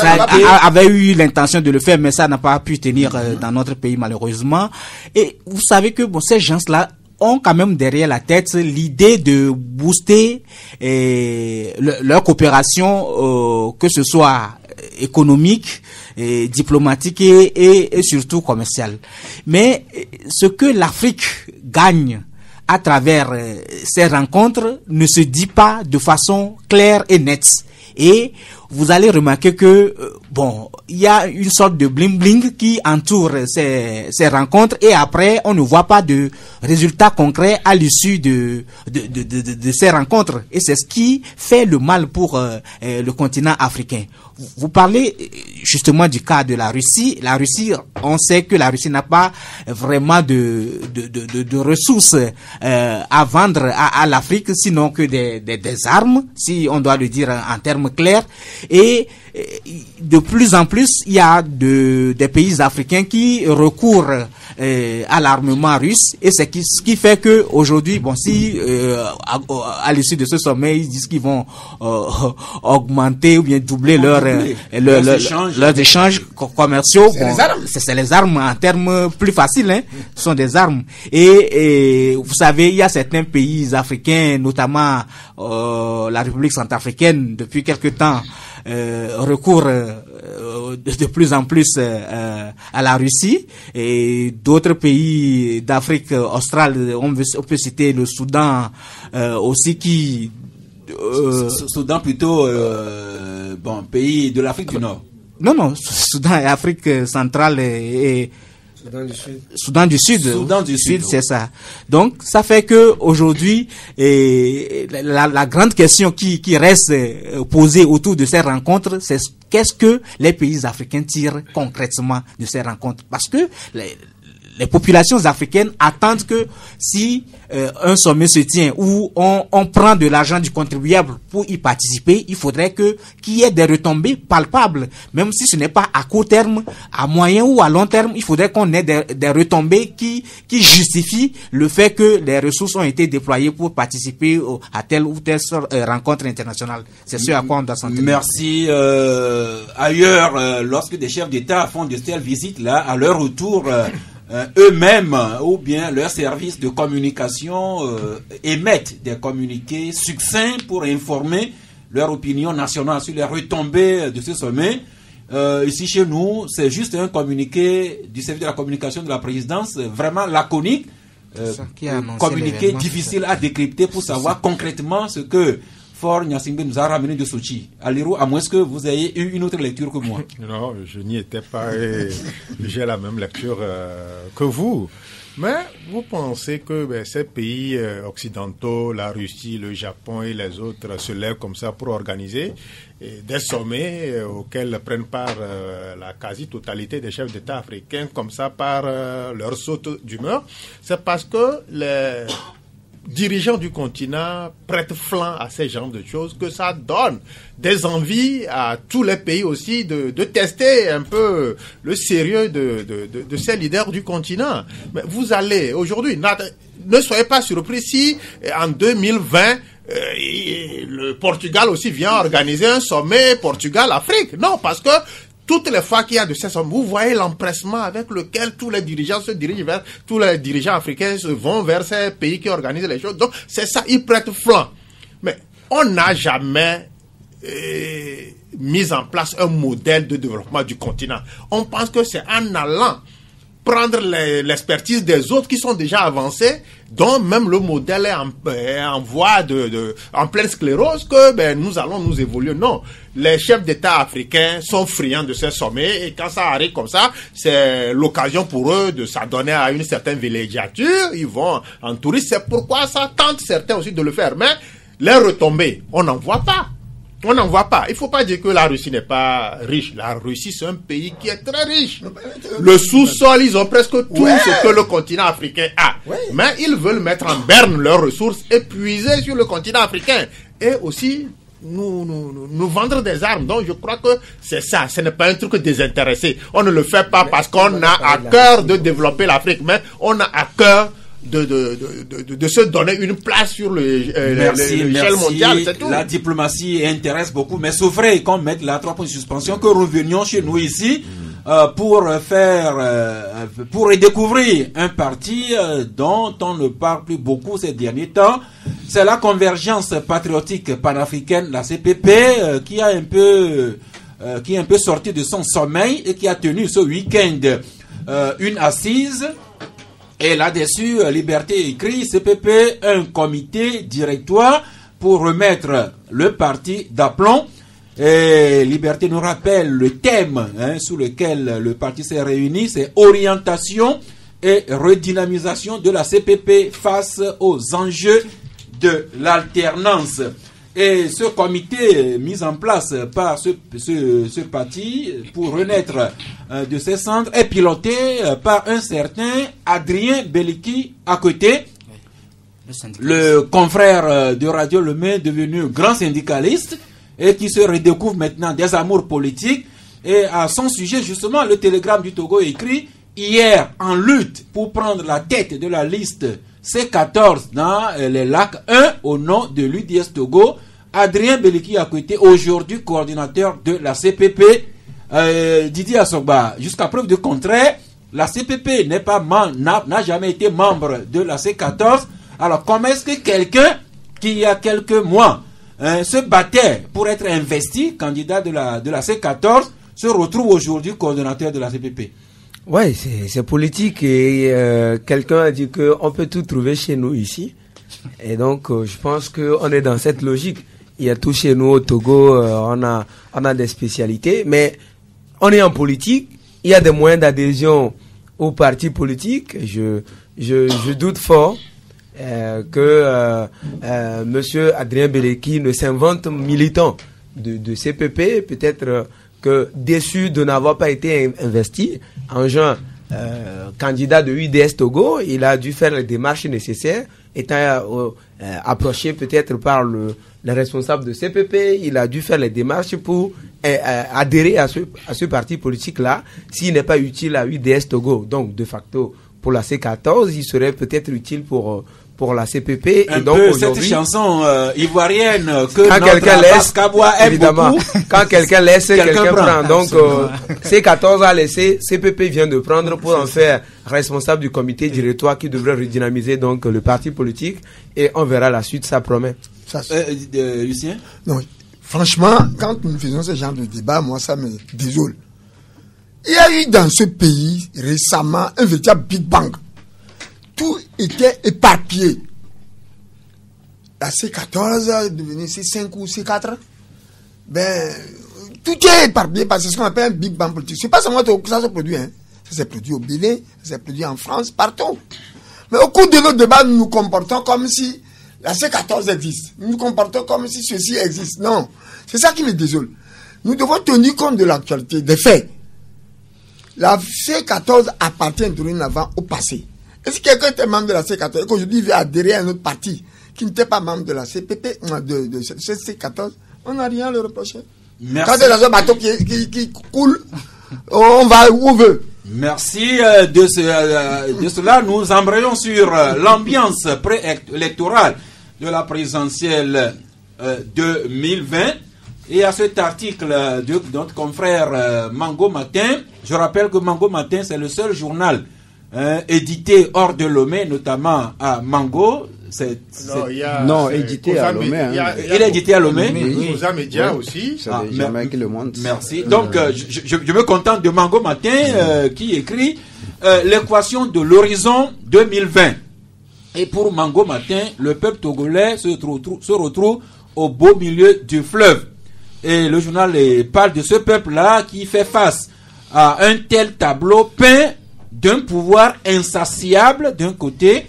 avait eu l'intention de le faire, mais ça n'a pas pu tenir dans notre pays, malheureusement. Et vous savez que ces gens-là ont quand même derrière la tête l'idée de booster leur coopération, que ce soit économique, diplomatique et surtout commerciale. Mais ce que l'Afrique gagne à travers ces rencontres ne se dit pas de façon claire et nette. Et vous allez remarquer que il y a une sorte de bling bling qui entoure ces rencontres, et après on ne voit pas de résultats concrets à l'issue de ces rencontres, et c'est ce qui fait le mal pour le continent africain. Vous parlez justement du cas de la Russie. La Russie, on sait que la Russie n'a pas vraiment de ressources à vendre à l'Afrique, sinon que des armes, si on doit le dire en termes clairs. Et de plus en plus, il y a des pays africains qui recourent à l'armement russe, et c'est ce qui fait que aujourd'hui, si à l'issue de ce sommet, ils disent qu'ils vont augmenter ou bien doubler leurs échanges commerciaux. C'est les armes en termes plus faciles, hein. Ce sont des armes. Et vous savez, il y a certains pays africains, notamment la République centrafricaine, depuis quelque temps, recours de plus en plus à la Russie, et d'autres pays d'Afrique australe, on peut citer le Soudan aussi, qui Soudan plutôt pays de l'Afrique du Nord. Non, Soudan et Afrique centrale et Soudan du Sud, c'est ça. Donc, ça fait que aujourd'hui, la grande question qui reste posée autour de ces rencontres, c'est qu'est-ce que les pays africains tirent concrètement de ces rencontres? Parce que les populations africaines attendent que si un sommet se tient où on prend de l'argent du contribuable pour y participer, il faudrait qu'il y ait des retombées palpables, même si ce n'est pas à court terme, à moyen ou à long terme. Il faudrait qu'on ait des retombées qui justifient le fait que les ressources ont été déployées pour participer à telle ou telle rencontre internationale. C'est ce à quoi on doit s'en tenir. Merci. Ailleurs, lorsque des chefs d'État font de telles visites là, à leur retour, eux-mêmes ou bien leurs services de communication émettent des communiqués succincts pour informer leur opinion nationale sur les retombées de ce sommet. Ici chez nous, c'est juste un communiqué du service de la communication de la présidence, vraiment laconique, communiqué difficile à décrypter pour savoir concrètement ce que Faure Gnassingbé nous a ramené de Sochi. Alirou, à moins que vous ayez eu une autre lecture que moi. Non, je n'y étais pas et j'ai la même lecture que vous. Mais vous pensez que ces pays occidentaux, la Russie, le Japon et les autres se lèvent comme ça pour organiser des sommets auxquels prennent part la quasi-totalité des chefs d'État africains comme ça par leur saute d'humeur? C'est parce que les dirigeants du continent prêtent flanc à ces genres de choses que ça donne des envies à tous les pays aussi de tester un peu le sérieux de ces leaders du continent. Mais vous allez aujourd'hui, ne soyez pas surpris si en 2020 le Portugal aussi vient organiser un sommet Portugal-Afrique. Non, parce que toutes les fois qu'il y a de ces sommes, vous voyez l'empressement avec lequel tous les dirigeants se dirigent vers, tous les dirigeants africains vont vers ces pays qui organisent les choses. Donc, c'est ça, ils prêtent flanc. Mais on n'a jamais mis en place un modèle de développement du continent. On pense que c'est en allant prendre l'expertise des autres qui sont déjà avancés, dont même le modèle est en voie en pleine sclérose, que nous allons nous évoluer. Non, les chefs d'État africains sont friands de ces sommets, et quand ça arrive comme ça, c'est l'occasion pour eux de s'adonner à une certaine villégiature. Ils vont en tourisme. C'est pourquoi ça tente certains aussi de le faire. Mais les retombées, on n'en voit pas. On n'en voit pas. Il ne faut pas dire que la Russie n'est pas riche. La Russie, c'est un pays qui est très riche. Le sous-sol, ils ont presque tout ce que le continent africain a. Ouais. Mais ils veulent mettre en berne leurs ressources épuisées sur le continent africain. Et aussi, nous vendre des armes. Donc, je crois que c'est ça. Ce n'est pas un truc désintéressé. On ne le fait pas parce qu'on a à cœur de développer l'Afrique, mais on a à cœur de se donner une place sur l'échelle mondiale, c'est tout. La diplomatie intéresse beaucoup, mais c'est vrai qu'on mette la 3 points de suspension, que revenions chez nous ici pour redécouvrir un parti dont on ne parle plus beaucoup ces derniers temps. C'est la Convergence patriotique panafricaine, la CPP, qui est un peu sorti de son sommeil et qui a tenu ce week-end une assise. Et là-dessus, Liberté écrit CPP, un comité directoire pour remettre le parti d'aplomb. Et Liberté nous rappelle le thème sous lequel le parti s'est réuni, c'est orientation et redynamisation de la CPP face aux enjeux de l'alternance. Et ce comité mis en place par ce parti pour renaître de ses cendres est piloté par un certain Adrien Beliki à côté, le confrère de Radio Le Mai devenu grand syndicaliste et qui se redécouvre maintenant des amours politiques. Et à son sujet, justement, le Télégramme du Togo écrit hier en lutte pour prendre la tête de la liste C14 dans les lacs 1 au nom de l'UDS Togo, Adrien Beliki à côté, aujourd'hui coordinateur de la CPP. Didier Assogba, jusqu'à preuve du contraire, la CPP n'a jamais été membre de la C14. Alors comment est-ce que quelqu'un qui il y a quelques mois se battait pour être investi candidat de la C14 se retrouve aujourd'hui coordonnateur de la CPP? Ouais, c'est politique et quelqu'un a dit qu'on peut tout trouver chez nous ici. Et donc, je pense qu'on est dans cette logique. Il y a tout chez nous au Togo, on a des spécialités, mais on est en politique. Il y a des moyens d'adhésion aux partis politiques. Je doute fort que Monsieur Adrien Beleki ne s'invente militant de CPP. Peut-être que déçu de n'avoir pas été investi en juin, candidat de UDS Togo, il a dû faire les démarches nécessaires, étant approché peut-être par les responsables de CPP, il a dû faire les démarches pour adhérer à ce parti politique-là, s'il n'est pas utile à UDS Togo. Donc, de facto, pour la C14, il serait peut-être utile pour la CPP. Un et donc, peu cette chanson ivoirienne que quand quelqu'un laisse, Kaboua aime évidemment, beaucoup. Quand quelqu'un laisse, quelqu'un prend. Donc, C14 a laissé, CPP vient de prendre pour en faire responsable du comité directoire qui devrait redynamiser donc le parti politique, et on verra la suite, ça promet. Lucien? Non, franchement, quand nous faisons ce genre de débat, moi, ça me désole. Il y a eu dans ce pays récemment un véritable Big Bang. Tout était éparpillé. La C14 est devenue C5 ou C4. Tout est éparpillé parce que c'est ce qu'on appelle un Big Bang politique. C'est pas seulement que ça se produit. Ça s'est produit au Bénin, ça s'est produit en France, partout. Mais au cours de nos débats, nous nous comportons comme si la C14 existe. Nous nous comportons comme si ceci existe. Non. C'est ça qui me désole. Nous devons tenir compte de l'actualité, des faits. La C14 appartient dorénavant au passé. Et si quelqu'un était membre de la C14 et qu'aujourd'hui il veut adhérer à un autre parti qui n'était pas membre de la CPP, de C14, on n'a rien à le reprocher. Merci. Quand c'est dans un bateau qui coule, on va où on veut. Merci de cela. Nous embrayons sur l'ambiance préélectorale de la présidentielle 2020. Et à cet article de notre confrère Mango Matin, je rappelle que Mango Matin, c'est le seul journal édité hors de Lomé, notamment à Mango. Non, édité à Lomé. Il est édité à Lomé. Aux médias aussi. C'est jamais qui le montre. Merci. Donc, je me contente de Mango Matin qui écrit l'équation de l'horizon 2020. Et pour Mango Matin, le peuple togolais se retrouve au beau milieu du fleuve. Et le journal parle de ce peuple-là qui fait face à un tel tableau peint d'un pouvoir insatiable d'un côté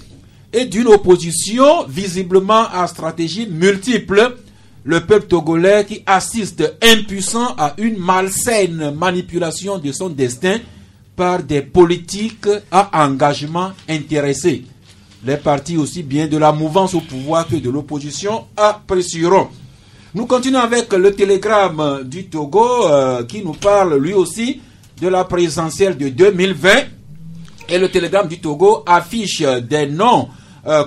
et d'une opposition visiblement à stratégie multiple. Le peuple togolais qui assiste impuissant à une malsaine manipulation de son destin par des politiques à engagement intéressés. Les partis aussi bien de la mouvance au pouvoir que de l'opposition apprécieront. Nous continuons avec le télégramme du Togo qui nous parle lui aussi de la présidentielle de 2020. Et le télégramme du Togo affiche des noms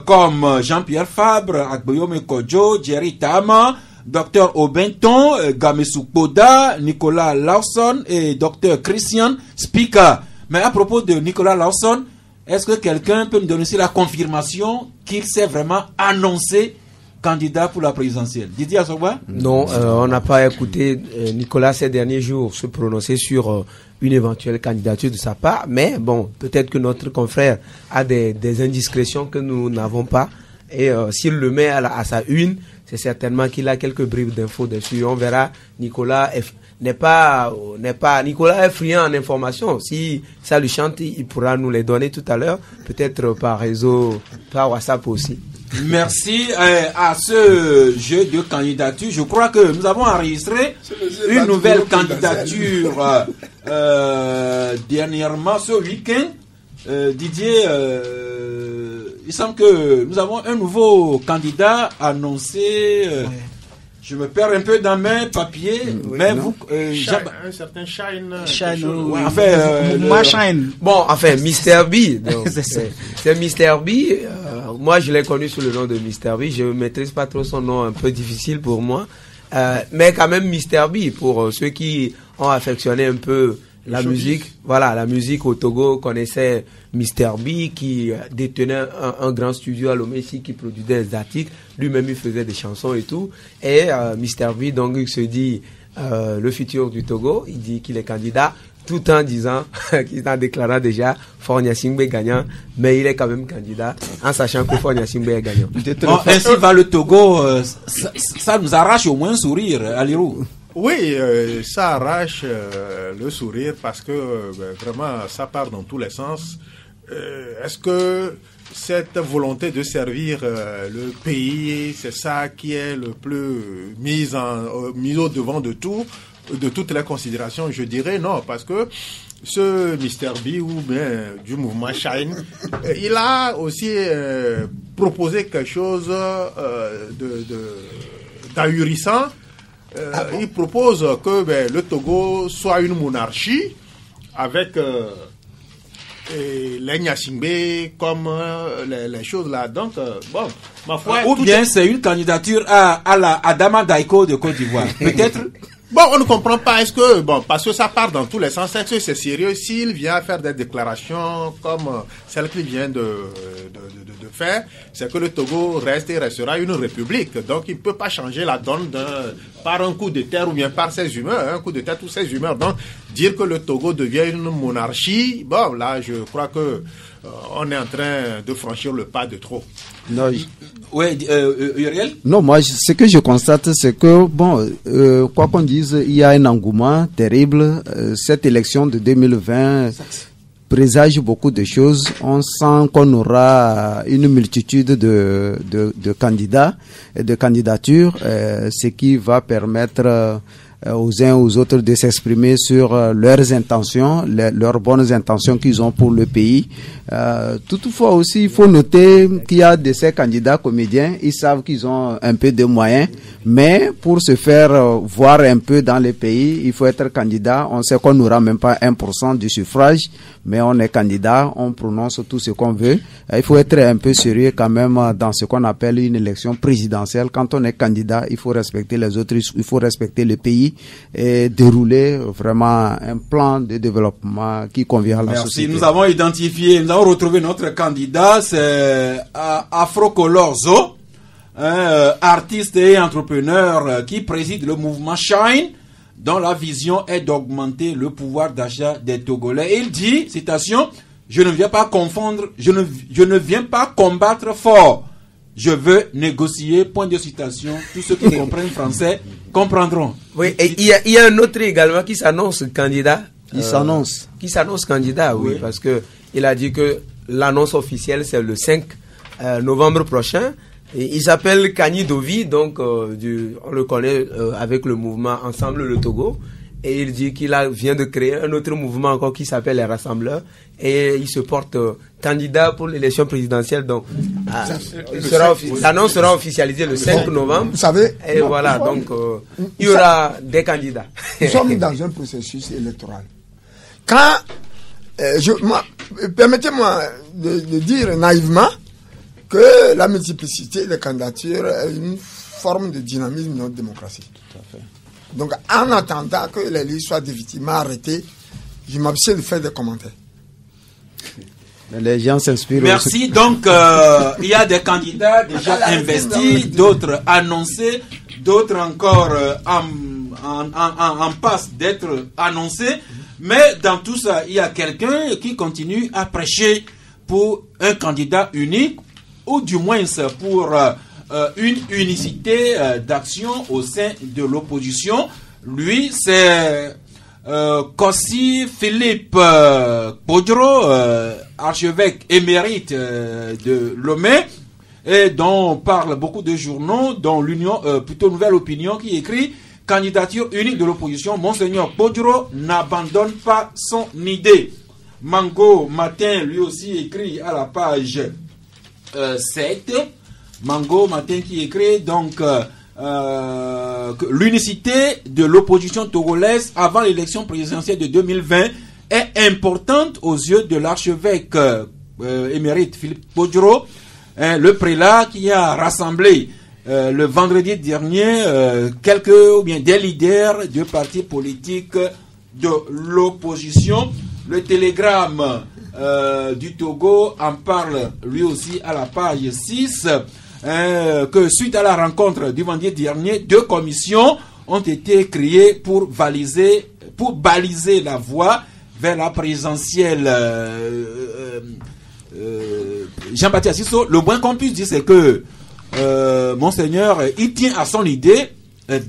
comme Jean-Pierre Fabre, Agboyome Kodjo, Jerry Tama, Dr Obenton, Gamesou Koda, Nicolas Lawson et Dr Christian Spika. Mais à propos de Nicolas Lawson, est-ce que quelqu'un peut nous donner la confirmation qu'il s'est vraiment annoncé candidat pour la présidentielle? Didier Assoba? Non, on n'a pas écouté Nicolas ces derniers jours se prononcer sur une éventuelle candidature de sa part, mais bon, peut-être que notre confrère a des indiscrétions que nous n'avons pas, et s'il le met à sa une, c'est certainement qu'il a quelques bribes d'infos dessus. On verra. Nicolas Nicolas est friand en information. Si ça lui chante, il pourra nous les donner tout à l'heure, peut-être par réseau, par WhatsApp aussi. Merci à ce jeu de candidature. Je crois que nous avons enregistré une nouvelle candidature dernièrement ce week-end. Didier, il semble que nous avons un nouveau candidat annoncé. Je me perds un peu dans mes papiers, mais vous, un certain Shine. Shine. Bon, enfin, Mr. B. C'est Mr. B. Moi, je l'ai connu sous le nom de Mr. B. Je ne maîtrise pas trop son nom, un peu difficile pour moi. Mais quand même, Mr. B, pour ceux qui ont affectionné un peu la musique. Voilà, la musique au Togo connaissait Mr. B qui détenait un grand studio à Lomé ici qui produisait des articles. Lui-même, il faisait des chansons et tout. Et Mr. B, donc, il se dit le futur du Togo. Il dit qu'il est candidat tout en disant qu'il a déclaré déjà Fornia Singbe gagnant, mais il est quand même candidat en sachant que Fornia Singbe est gagnant. Bon, ainsi va le Togo. Ça nous arrache au moins un sourire, Alirou. Oui, ça arrache le sourire parce que vraiment ça part dans tous les sens. Est-ce que cette volonté de servir le pays, c'est ça qui est le plus mis au devant de tout, de toutes les considérations? Je dirais non, parce que ce Mr. B ou bien du mouvement Shine, il a aussi proposé quelque chose d'ahurissant. Il propose que le Togo soit une monarchie avec les Nyasingbe comme les choses là. Donc, bon, ma foi. Ou bien c'est une candidature à la Adama Daiko de Côte d'Ivoire. Peut-être. Bon, on ne comprend pas. Est-ce que, bon, parce que ça part dans tous les sens, est-ce que c'est sérieux s'il vient faire des déclarations comme celle qu'il vient de faire, c'est que le Togo reste et restera une république. Donc, il ne peut pas changer la donne par un coup de terre ou bien par ses humeurs, un coup de tête ou ses humeurs. Donc, dire que le Togo devient une monarchie, bon, là, je crois que on est en train de franchir le pas de trop. Non, oui, Uriel? Non, moi, ce que je constate, c'est que, bon, quoi qu'on dise, il y a un engouement terrible. Cette élection de 2020 présage beaucoup de choses. On sent qu'on aura une multitude de candidats et de candidatures, ce qui va permettre aux uns aux autres de s'exprimer sur leurs intentions, leurs bonnes intentions qu'ils ont pour le pays. Toutefois aussi, il faut noter qu'il y a de ces candidats comédiens, ils savent qu'ils ont un peu de moyens, mais pour se faire voir un peu dans les pays, il faut être candidat. On sait qu'on n'aura même pas 1% du suffrage, mais on est candidat, on prononce tout ce qu'on veut. Il faut être un peu sérieux quand même dans ce qu'on appelle une élection présidentielle. Quand on est candidat, il faut respecter les autres, il faut respecter le pays et dérouler vraiment un plan de développement qui convient à la société. Nous avons identifié, nous avons retrouvé notre candidat, c'est Afrocolor Zo, artiste et entrepreneur qui préside le mouvement Shine, dont la vision est d'augmenter le pouvoir d'achat des Togolais. Et il dit, citation, je ne viens pas confondre, je ne viens pas combattre fort. Je veux négocier, point de citation. Tous ceux qui comprennent français comprendront. Oui, et il y a un autre également qui s'annonce candidat. Qui s'annonce candidat, oui, parce que il a dit que l'annonce officielle c'est le 5 novembre prochain. Et il s'appelle Kani Dovi, donc on le connaît avec le mouvement Ensemble le Togo. Et il dit qu'il vient de créer un autre mouvement encore qui s'appelle les Rassembleurs. Et il se porte candidat pour l'élection présidentielle. Donc, l'annonce sera officialisée le 5 novembre. Vous savez, et voilà, donc il y aura des candidats. Nous sommes dans un processus électoral. Quand, permettez-moi de dire naïvement que la multiplicité des candidatures est une forme de dynamisme de notre démocratie. Tout à fait. Donc, en attendant que les listes soient définitivement arrêtées, je m'abstiens de faire des commentaires. Les gens s'inspirent. Merci. Aussi. Donc, il y a des candidats déjà investis, d'autres annoncés, d'autres encore en passe d'être annoncés. Mais dans tout ça, il y a quelqu'un qui continue à prêcher pour un candidat unique, ou du moins pour une unicité d'action au sein de l'opposition. Lui, c'est Kossi Philippe Podro, archevêque émérite de Lomé, et dont parlent beaucoup de journaux, dont Nouvelle Opinion, qui écrit « Candidature unique de l'opposition, Monseigneur Podro n'abandonne pas son idée ». Mango Matin, lui aussi, écrit à la page 7. Mango Matin qui écrit donc que l'unicité de l'opposition togolaise avant l'élection présidentielle de 2020 est importante aux yeux de l'archevêque émérite Philippe Podro, le prélat qui a rassemblé le vendredi dernier des leaders de partis politiques de l'opposition. Le Télégramme du Togo en parle lui aussi à la page 6. Que suite à la rencontre du vendredi dernier, 2 commissions ont été créées pour baliser la voie vers la présidentielle. Jean-Baptiste Assissot, le moins qu'on puisse dire, c'est que Monseigneur, il tient à son idée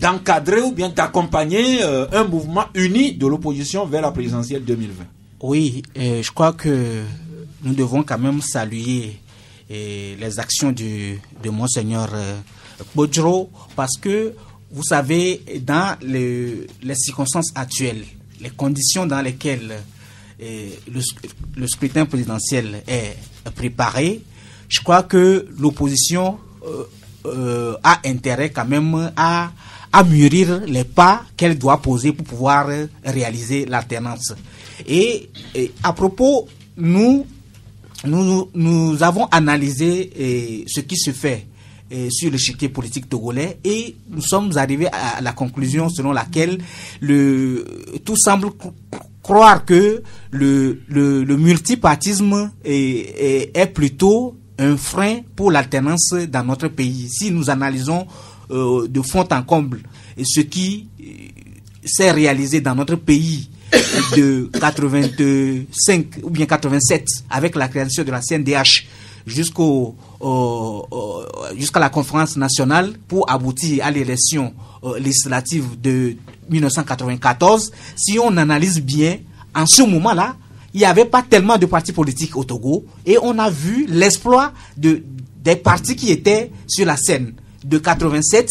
d'encadrer ou bien d'accompagner un mouvement uni de l'opposition vers la présidentielle 2020. Oui, je crois que nous devons quand même saluer les actions de Monseigneur Podro, parce que, vous savez, dans les circonstances actuelles, les conditions dans lesquelles le scrutin présidentiel est préparé, je crois que l'opposition a intérêt quand même à mûrir les pas qu'elle doit poser pour pouvoir réaliser l'alternance. Et à propos, nous avons analysé ce qui se fait sur l'échiquier politique togolais, et nous sommes arrivés à la conclusion selon laquelle tout semble croire que le multipartisme est plutôt un frein pour l'alternance dans notre pays. Si nous analysons de fond en comble ce qui s'est réalisé dans notre pays de 85 ou bien 87 avec la création de la CNDH jusqu'à la conférence nationale pour aboutir à l'élection législative de 1994, si on analyse bien, en ce moment-là, il n'y avait pas tellement de partis politiques au Togo, et on a vu l'exploit des partis qui étaient sur la scène de 87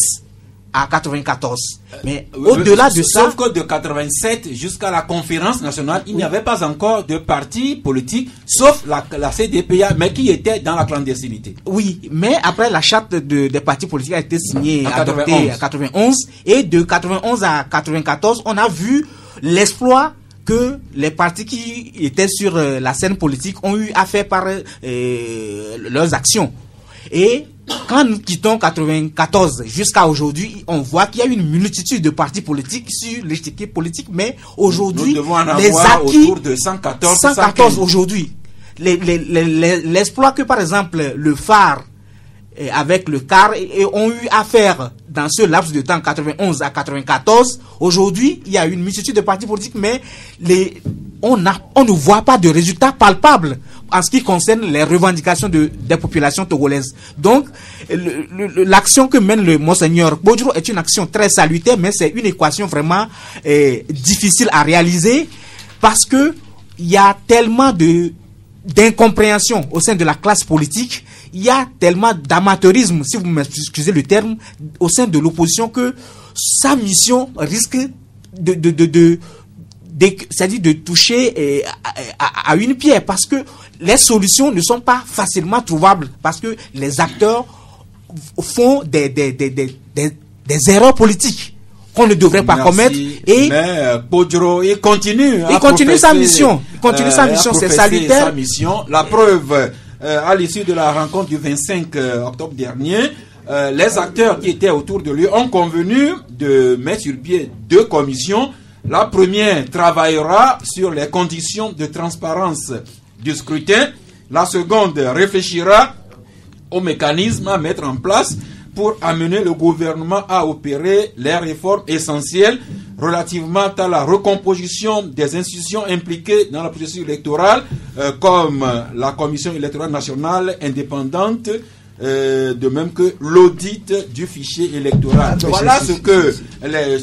à 94. Mais au-delà de ça... Sauf que de 87 jusqu'à la conférence nationale, il n'y avait pas encore de parti politique, sauf la CDPA, mais qui était dans la clandestinité. Oui, mais après la charte des partis politiques a été signée, adoptée à 91, et de 91 à 94, on a vu l'exploit que les partis qui étaient sur la scène politique ont eu à faire par leurs actions. Et quand nous quittons 94 jusqu'à aujourd'hui, on voit qu'il y a une multitude de partis politiques sur l'échiquier politique, mais aujourd'hui, nous devons en avoir autour de 114 aujourd'hui. L'exploit que, par exemple, le phare avec le CAR ont eu à faire dans ce laps de temps 91 à 94, aujourd'hui, il y a une multitude de partis politiques, mais on ne voit pas de résultats palpables en ce qui concerne les revendications des populations togolaises. Donc, l'action que mène le Monseigneur Bodjro est une action très salutaire, mais c'est une équation vraiment difficile à réaliser parce que il y a tellement d'incompréhension au sein de la classe politique, il y a tellement d'amateurisme, si vous m'excusez le terme, au sein de l'opposition que sa mission risque c'est-à-dire de toucher à une pierre, parce que les solutions ne sont pas facilement trouvables, parce que les acteurs font des erreurs politiques qu'on ne devrait pas commettre. Mais Bodjro, il continue sa mission. C'est salutaire. Sa mission. La preuve, à l'issue de la rencontre du 25 octobre dernier, les acteurs qui étaient autour de lui ont convenu de mettre sur pied 2 commissions. La première travaillera sur les conditions de transparence du scrutin. La seconde réfléchira aux mécanismes à mettre en place pour amener le gouvernement à opérer les réformes essentielles relativement à la recomposition des institutions impliquées dans la procédure électorale, comme la Commission électorale nationale indépendante, de même que l'audit du fichier électoral. Voilà ce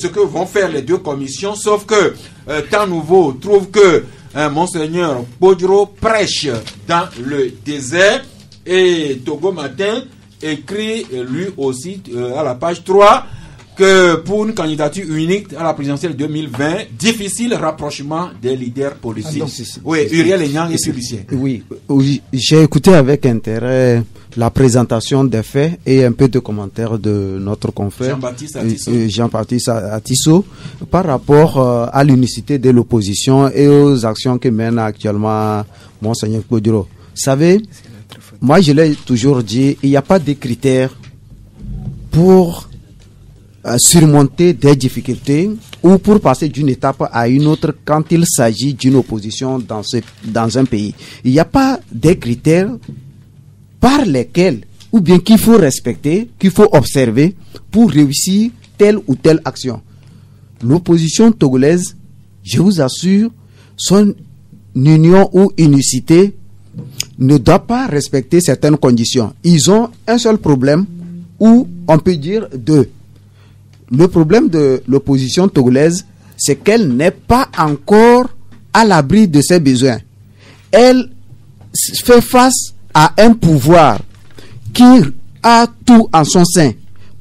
que vont faire les 2 commissions, sauf que Temps Nouveau trouve que Monseigneur Bodjro prêche dans le désert, et Togo Matin écrit lui aussi à la page 3 que pour une candidature unique à la présidentielle 2020, difficile rapprochement des leaders politiques. Oui, Uriel Enyang et Lucien. Oui, j'ai écouté avec intérêt la présentation des faits et un peu de commentaires de notre confrère Jean-Baptiste Atisso par rapport à l'unicité de l'opposition et aux actions que mène actuellement Monseigneur Bodjro. Vous savez, moi je l'ai toujours dit, il n'y a pas de critères pour surmonter des difficultés ou pour passer d'une étape à une autre quand il s'agit d'une opposition dans un pays. Il n'y a pas des critères par lesquels, ou bien qu'il faut respecter, qu'il faut observer pour réussir telle ou telle action. L'opposition togolaise, je vous assure, son union ou unicité ne doit pas respecter certaines conditions. Ils ont un seul problème, ou on peut dire 2. Le problème de l'opposition togolaise, c'est qu'elle n'est pas encore à l'abri de ses besoins. Elle fait face à un pouvoir qui a tout en son sein,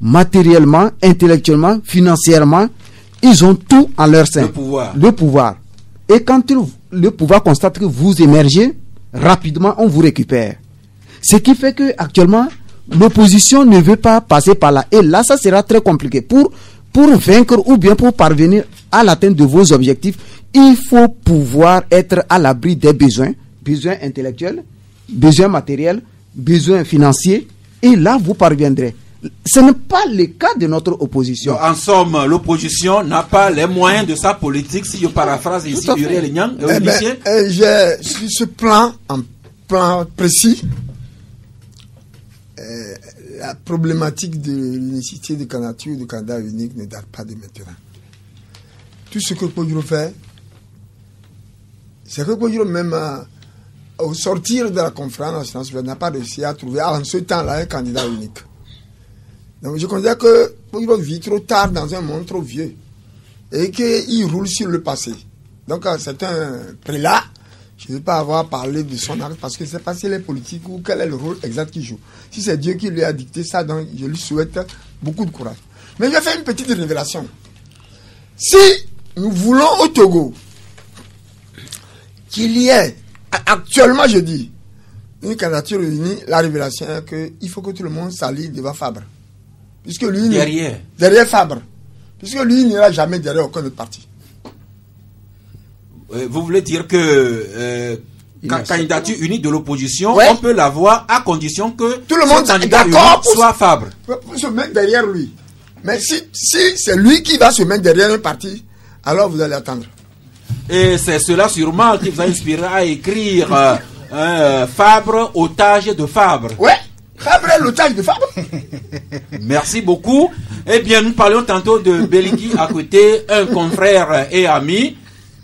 matériellement, intellectuellement, financièrement, ils ont tout en leur sein. Le pouvoir. Et quand le pouvoir constate que vous émergez, rapidement on vous récupère. Ce qui fait que actuellement l'opposition ne veut pas passer par là. Et là, ça sera très compliqué. Pour vaincre ou bien pour parvenir à l'atteinte de vos objectifs, il faut pouvoir être à l'abri des besoins intellectuels, besoins matériels, besoins financiers, et là, vous parviendrez. Ce n'est pas le cas de notre opposition. En somme, l'opposition n'a pas les moyens de sa politique, si je paraphrase ici Uriel Enyang. Sur ce plan, en plan précis, la problématique de l'unicité de candidature de candidat unique ne date pas de maintenant. Tout ce que Bodjro fait, c'est que Bodjro même au sortir de la conférence nationale n'a pas réussi à trouver en ce temps-là un candidat unique. Donc je considère que Bodjro vit trop tard dans un monde trop vieux et qu'il roule sur le passé. Donc c'est un prélat. Je ne veux pas avoir parlé de son acte parce que c'est pas si les politiques ou quel est le rôle exact qu'il joue. Si c'est Dieu qui lui a dicté ça, donc je lui souhaite beaucoup de courage. Mais je vais faire une petite révélation. Si nous voulons au Togo qu'il y ait, actuellement je dis, une candidature unie, la révélation est qu'il faut que tout le monde s'allie devant Fabre. Puisque lui, derrière Fabre. Puisque lui n'ira jamais derrière aucun autre parti. Vous voulez dire que candidature unique de l'opposition, on peut l'avoir à condition que tout le monde est d'accord soit Fabre. Pour se mettre derrière lui. Mais si c'est lui qui va se mettre derrière un parti, alors vous allez attendre. Et c'est cela sûrement qui vous a inspiré à écrire Fabre, otage de Fabre. Ouais, Fabre est l'otage de Fabre. Merci beaucoup. Eh bien, nous parlions tantôt de Beliki à côté, un confrère et ami.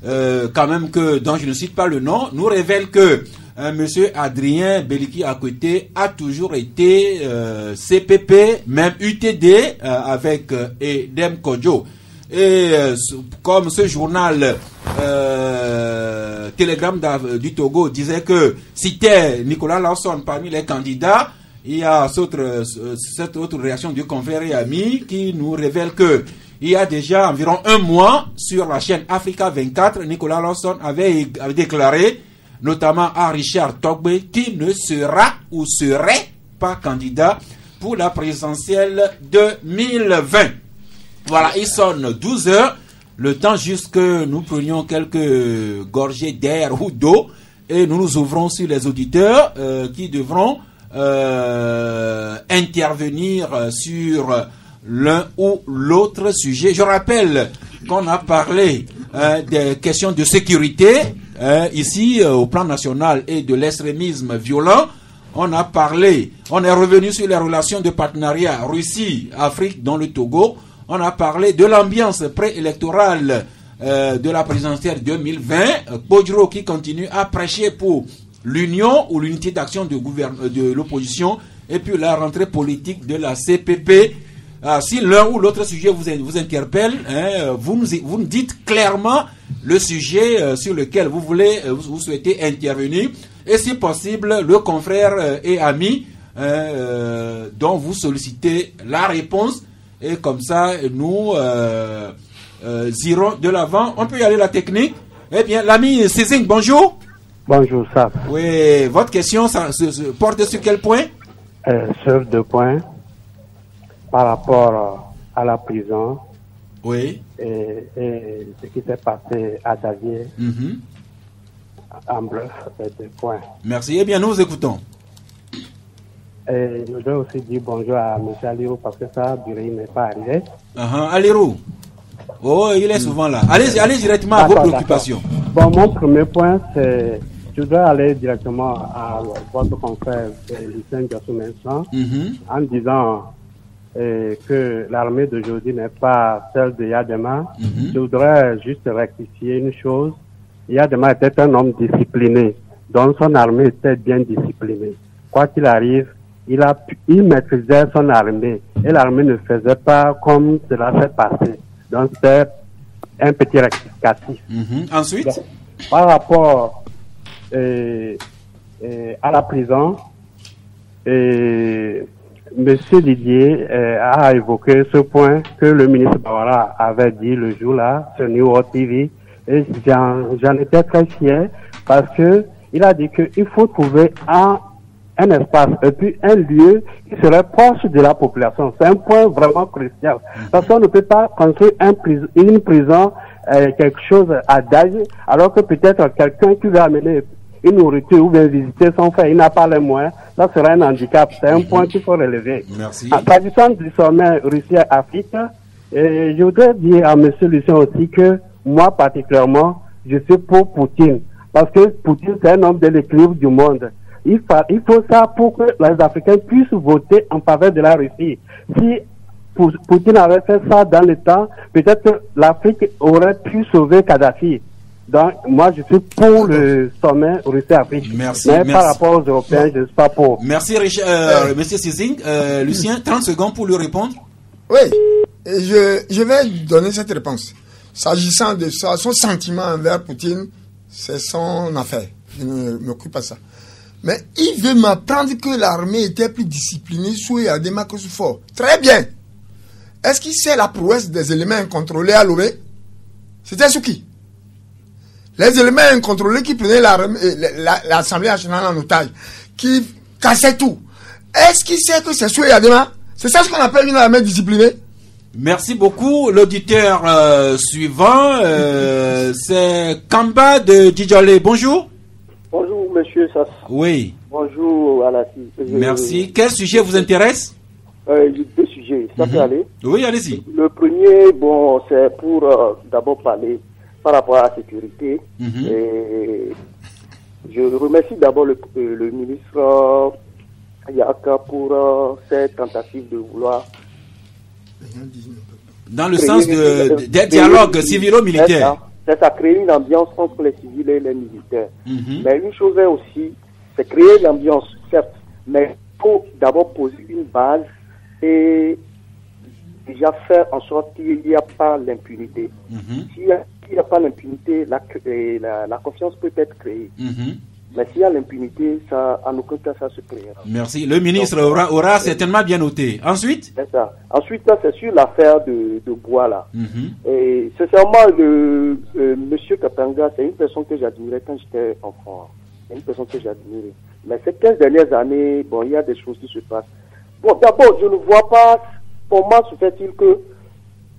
quand même dont je ne cite pas le nom, nous révèle que Monsieur Adrien Beliki Akwete a toujours été CPP, même UTD avec Edem Kodjo. Et comme ce journal Télégramme du Togo disait que citait Nicolas Lawson parmi les candidats, il y a cette autre réaction du confrère et ami qui nous révèle que il y a déjà environ un mois sur la chaîne Africa 24, Nicolas Lawson avait déclaré notamment à Richard Togbe, qui ne sera ou serait pas candidat pour la présidentielle 2020. Voilà, il sonne 12 heures, le temps juste que nous prenions quelques gorgées d'air ou d'eau, et nous nous ouvrons sur les auditeurs qui devront intervenir sur l'un ou l'autre sujet. Je rappelle qu'on a parlé des questions de sécurité ici au plan national et de l'extrémisme violent. On est revenu sur les relations de partenariat Russie-Afrique dans le Togo. On a parlé de l'ambiance préélectorale de la présidentielle 2020. Podjro qui continue à prêcher pour l'union ou l'unité d'action de l'opposition, et puis la rentrée politique de la CPP. Si l'un ou l'autre sujet vous interpelle, vous nous dites clairement le sujet sur lequel vous souhaitez intervenir, et si possible le confrère et ami dont vous sollicitez la réponse, et comme ça nous irons de l'avant. On peut y aller la technique. Eh bien, l'ami Cézing, bonjour. Bonjour, ça. Oui, votre question se porte sur quel point? Sur 2 points. Par rapport à la prison, oui, et ce qui s'est passé à Davier, en bref, 2 points. Merci. Eh bien, nous vous écoutons. Et je voudrais aussi dire bonjour à M. Alirou parce que ça a duré, il n'est pas arrivé. Alirou. Oh, il est souvent là. Allez directement à vos préoccupations. Bon, mon premier point, c'est je voudrais aller directement à votre confrère Lucien Gassou-Mensan en disant que l'armée d'aujourd'hui n'est pas celle de Yadema. Je voudrais juste rectifier une chose. Yadema était un homme discipliné, donc son armée était bien disciplinée. Quoi qu'il arrive, il maîtrisait son armée et l'armée ne faisait pas comme cela s'est passé. Donc c'est un petit rectificatif. Ensuite, donc, par rapport à la prison, Monsieur Didier a évoqué ce point que le ministre Bawara avait dit le jour-là sur New World TV, et j'en étais très fier parce que il a dit qu'il faut trouver un espace et puis un lieu qui serait proche de la population. C'est un point vraiment crucial parce qu'on ne peut pas construire une prison, quelque chose à Daji, alors que peut-être quelqu'un qui veut amener une nourriture ou bien visiter son frère, il n'a pas les moyens, ça sera un handicap. C'est un point qu'il faut relever. Merci. S'agissant du sommet Russie-Afrique, je voudrais dire à M. Lucien aussi que moi particulièrement, je suis pour Poutine. Parce que Poutine, c'est un homme de l'équilibre du monde. Il faut ça pour que les Africains puissent voter en faveur de la Russie. Si Poutine avait fait ça dans le temps, peut-être que l'Afrique aurait pu sauver Kadhafi. Donc, moi, je suis pour le sommet Russie-Afrique. Merci. Mais par rapport aux Européens, je ne suis pas pour. Merci, Monsieur Cézing. Lucien, 30 secondes pour lui répondre. Oui, et je vais donner cette réponse. S'agissant de ça, son sentiment envers Poutine, c'est son affaire. Je ne m'occupe pas de ça. Mais il veut m'apprendre que l'armée était plus disciplinée sous Yadema que sous Fort. Très bien. Est-ce qu'il sait la prouesse des éléments incontrôlés à Lomé? C'était sous qui? Les éléments incontrôlés qui prenaient l'Assemblée nationale en otage, qui cassaient tout. Est-ce qu'il sait que c'est sous Yadema? C'est ça ce qu'on appelle une armée disciplinée? Merci beaucoup. L'auditeur suivant, c'est Kamba de Djidjolé. Bonjour. Bonjour, monsieur Sass. Oui. Bonjour, Alassi. Merci. Quel sujet vous intéresse? 2 sujets. Ça peut aller? Oui, allez-y. Le premier, bon, c'est pour d'abord parler par rapport à la sécurité. Et je remercie d'abord le ministre Yaka pour cette tentative de vouloir... Dans le sens des dialogues civilo-militaires. ça crée une ambiance entre les civils et les militaires. Mais une chose est aussi, c'est créer l'ambiance, certes, mais il faut d'abord poser une base et déjà faire en sorte qu'il n'y a pas l'impunité. S'il n'y a pas l'impunité, la confiance peut être créée. Mais s'il y a l'impunité, ça, en aucun cas, ça se créera. Merci. Le ministre aura certainement bien noté. Ensuite? C'est ça. Ensuite, là, c'est sur l'affaire de bois, là. Et sincèrement, monsieur Katanga, c'est une personne que j'admirais quand j'étais enfant. C'est une personne que j'admirais. Mais ces 15 dernières années, bon, il y a des choses qui se passent. Bon, d'abord, je ne vois pas comment se fait-il que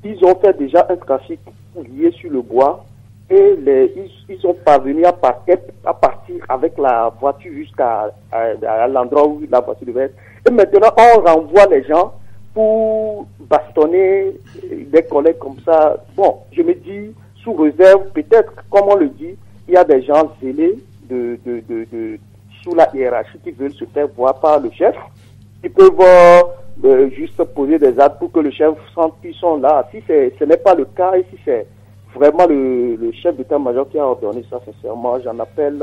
ils ont fait déjà un trafic lié sur le bois et ils sont parvenus à partir avec la voiture jusqu'à l'endroit où la voiture devait être. Et maintenant, on renvoie les gens pour bastonner des collègues comme ça. Bon, je me dis, sous réserve, peut-être, comme on le dit, il y a des gens zélés sous la hiérarchie qui veulent se faire voir par le chef. Ils peuvent juste poser des actes pour que le chef sente qu'ils sont là. Si ce n'est pas le cas et si c'est vraiment le chef d'état-major qui a ordonné ça, sincèrement, j'en appelle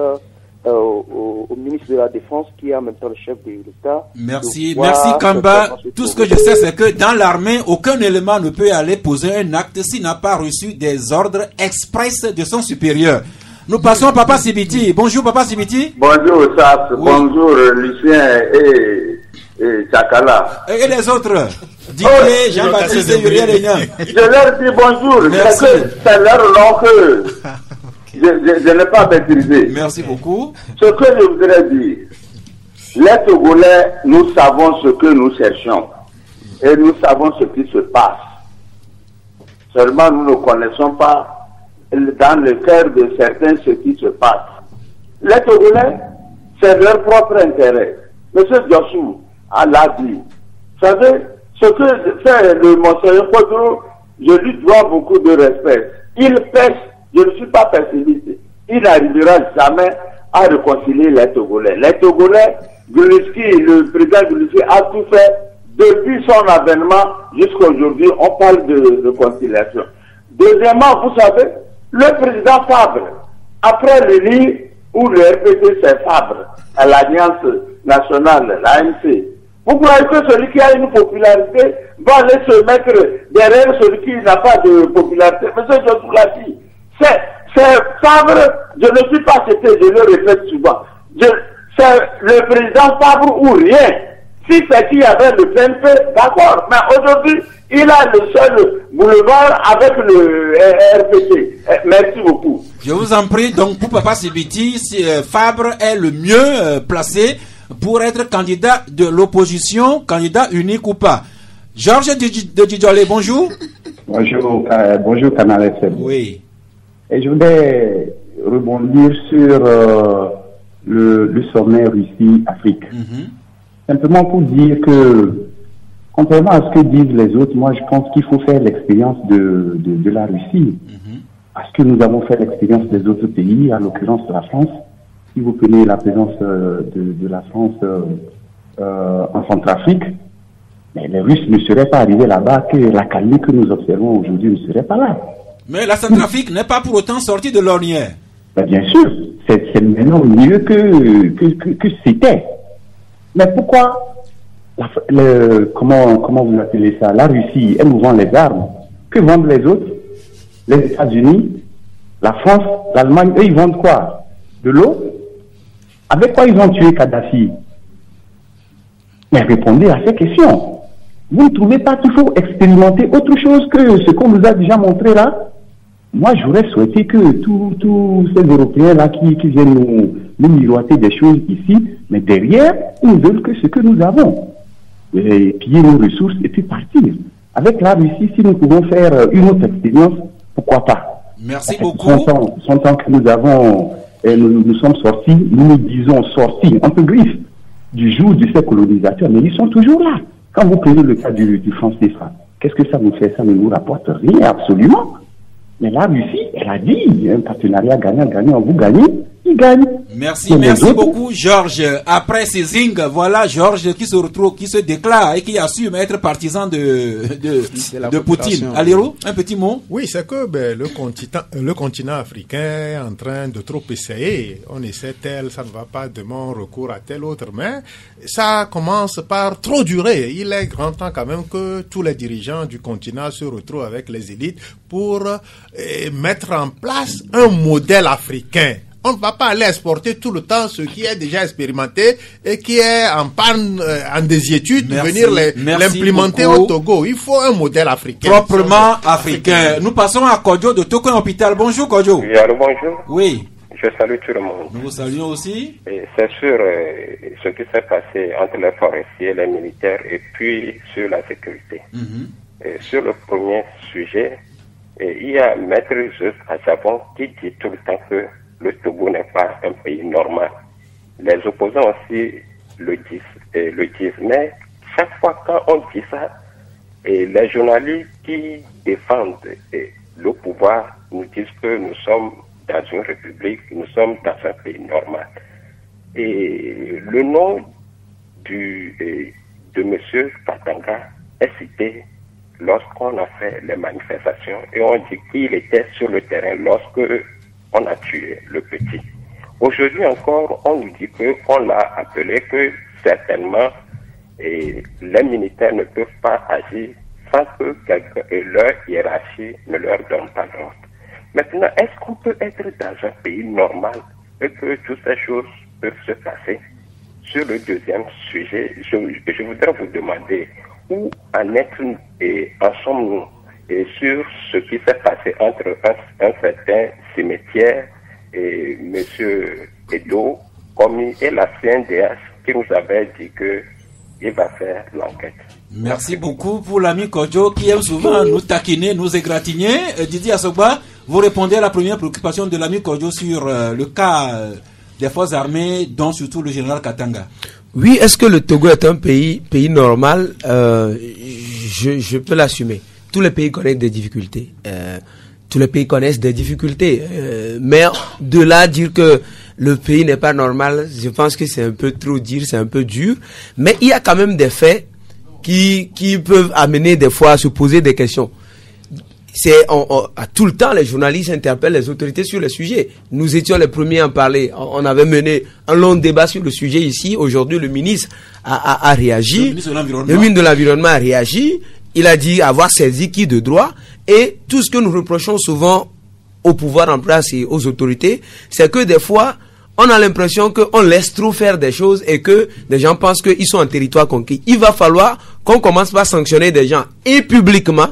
au ministre de la Défense qui est en même temps le chef de l'État. Merci Kamba. Tout ce que je sais, c'est que dans l'armée, aucun élément ne peut aller poser un acte s'il n'a pas reçu des ordres express de son supérieur. Nous passons à Papa Sibiti. Bonjour Papa Sibiti. Bonjour Sas, bonjour Lucien et Chakala. Et les autres? Didier, Jean-Baptiste et Uriel Réunion. Je leur dis bonjour. Merci. C'est leur nom que je n'ai pas maîtrisé. Merci beaucoup. Ce que je voudrais dire, les Togolais, nous savons ce que nous cherchons. Et nous savons ce qui se passe. Seulement, nous ne connaissons pas dans le cœur de certains ce qui se passe. Les Togolais, c'est leur propre intérêt. Monsieur Diossou l'a dit. Vous savez, ce que fait le Monseigneur Kodro, je lui dois beaucoup de respect. Il pêche, je ne suis pas pessimiste. Il n'arrivera jamais à réconcilier les Togolais. Les Togolais, le président Gouliski a tout fait depuis son avènement jusqu'à aujourd'hui. On parle de conciliation. Deuxièmement, vous savez, le président Fabre, après le lit où le RPT c'est Fabre, à l'Alliance nationale, l'ANC, vous croyez que celui qui a une popularité va aller se mettre derrière celui qui n'a pas de popularité? Monsieur Joshua l'a dit. C'est Fabre, je ne suis pas cité, je le répète souvent. C'est le président Fabre ou rien. Si c'est qu'il y avait le PNP, d'accord. Mais aujourd'hui, il a le seul boulevard avec le RPT. Merci beaucoup. Je vous en prie. Donc, pour Papa Sibiti, Fabre est le mieux placé pour être candidat de l'opposition, candidat unique ou pas. Georges de Djidjolé, bonjour. Bonjour Canal FM. Oui. Et je voudrais rebondir sur le sommet Russie-Afrique. Simplement pour dire que, contrairement à ce que disent les autres, moi je pense qu'il faut faire l'expérience de la Russie. Parce que nous avons fait l'expérience des autres pays, en l'occurrence la France. Si vous prenez la présence de la France en Centrafrique, mais les Russes ne seraient pas arrivés là-bas, que la calmie que nous observons aujourd'hui ne serait pas là. Mais la Centrafrique n'est pas pour autant sortie de l'ornière. Ben bien sûr, c'est maintenant mieux que c'était. Mais pourquoi, comment vous appelez ça, la Russie, elle nous vend les armes. Que vendent les autres? Les États-Unis, la France, l'Allemagne, eux ils vendent quoi? De l'eau? Avec quoi ils ont tué Kadhafi? Mais répondez à ces questions. Vous ne trouvez pas qu'il faut expérimenter autre chose que ce qu'on nous a déjà montré là? Moi, j'aurais souhaité que tous ces Européens-là qui viennent nous miroiter des choses ici, mais derrière, ils ne veulent que ce que nous avons. Et piller nos ressources et puis partir. Avec la Russie, si nous pouvons faire une autre expérience, pourquoi pas? Merci beaucoup. Son temps que nous avons, nous sommes sortis, nous disons sortis, un peu griffe, du jour de ces colonisateurs, mais ils sont toujours là. Quand vous prenez le cas du franc CFA, qu'est-ce que ça nous fait? Ça ne nous rapporte rien, absolument. Mais la Russie, elle a dit, un partenariat gagnant-gagnant, vous gagnez, ils gagne. Merci beaucoup, Georges. Après ces zing, voilà Georges qui se retrouve, qui se déclare et qui assume être partisan de Poutine. Aliro, un petit mot. Oui, c'est que le continent africain est en train de trop essayer. On essaie tel, ça ne va pas, demain on recourt à tel autre, mais ça commence par trop durer. Il est grand temps quand même que tous les dirigeants du continent se retrouvent avec les élites pour mettre en place un modèle africain. On ne va pas aller exporter tout le temps ce qui est déjà expérimenté et qui est en panne, en désuétude, venir l'implémenter au Togo. Il faut un modèle africain. Proprement africain. Nous passons à Kodjo de Tokyo Hôpital. Bonjour Kodjo. Oui, allô, bonjour. Oui. Je salue tout le monde. Nous vous saluons aussi. Et c'est sur ce qui s'est passé entre les forestiers, les militaires et puis sur la sécurité. Et sur le premier sujet, il y a Maître Juste Achabon qui dit tout le temps que le Togo n'est pas un pays normal. Les opposants aussi le disent. Mais chaque fois quand on dit ça, les journalistes qui défendent le pouvoir nous disent que nous sommes dans une république, nous sommes dans un pays normal. Et le nom de M. Katanga est cité lorsqu'on a fait les manifestations et on dit qu'il était sur le terrain lorsque on a tué le petit. Aujourd'hui encore, on nous dit qu'on l'a appelé, que certainement les militaires ne peuvent pas agir sans que leur hiérarchie ne leur donne pas l'ordre. Maintenant, est-ce qu'on peut être dans un pays normal et que toutes ces choses peuvent se passer? Sur le deuxième sujet, je voudrais vous demander où en sommes-nous sur ce qui s'est passé entre un certain cimetière et M. Edo Komi et la CNDH qui nous avait dit qu'il va faire l'enquête. Merci beaucoup pour l'ami Kodjo qui aime souvent nous taquiner, nous égratigner. Didier Assogba, vous répondez à la première préoccupation de l'ami Kodjo sur le cas des forces armées, dont surtout le général Katanga. Oui, est-ce que le Togo est un pays normal? Je peux l'assumer. Tous les pays connaissent des difficultés. Mais de là à dire que le pays n'est pas normal, je pense que c'est un peu trop dire, c'est un peu dur. Mais il y a quand même des faits qui peuvent amener des fois à se poser des questions. À tout le temps, les journalistes interpellent les autorités sur le sujet. Nous étions les premiers à en parler. On avait mené un long débat sur le sujet ici. Aujourd'hui, le ministre a réagi. Le ministre de l'Environnement a réagi. Il a dit avoir saisi qui de droit. Et tout ce que nous reprochons souvent au pouvoir en place et aux autorités, c'est que des fois, on a l'impression qu'on laisse trop faire des choses et que des gens pensent qu'ils sont en territoire conquis. Il va falloir qu'on commence par sanctionner des gens et publiquement,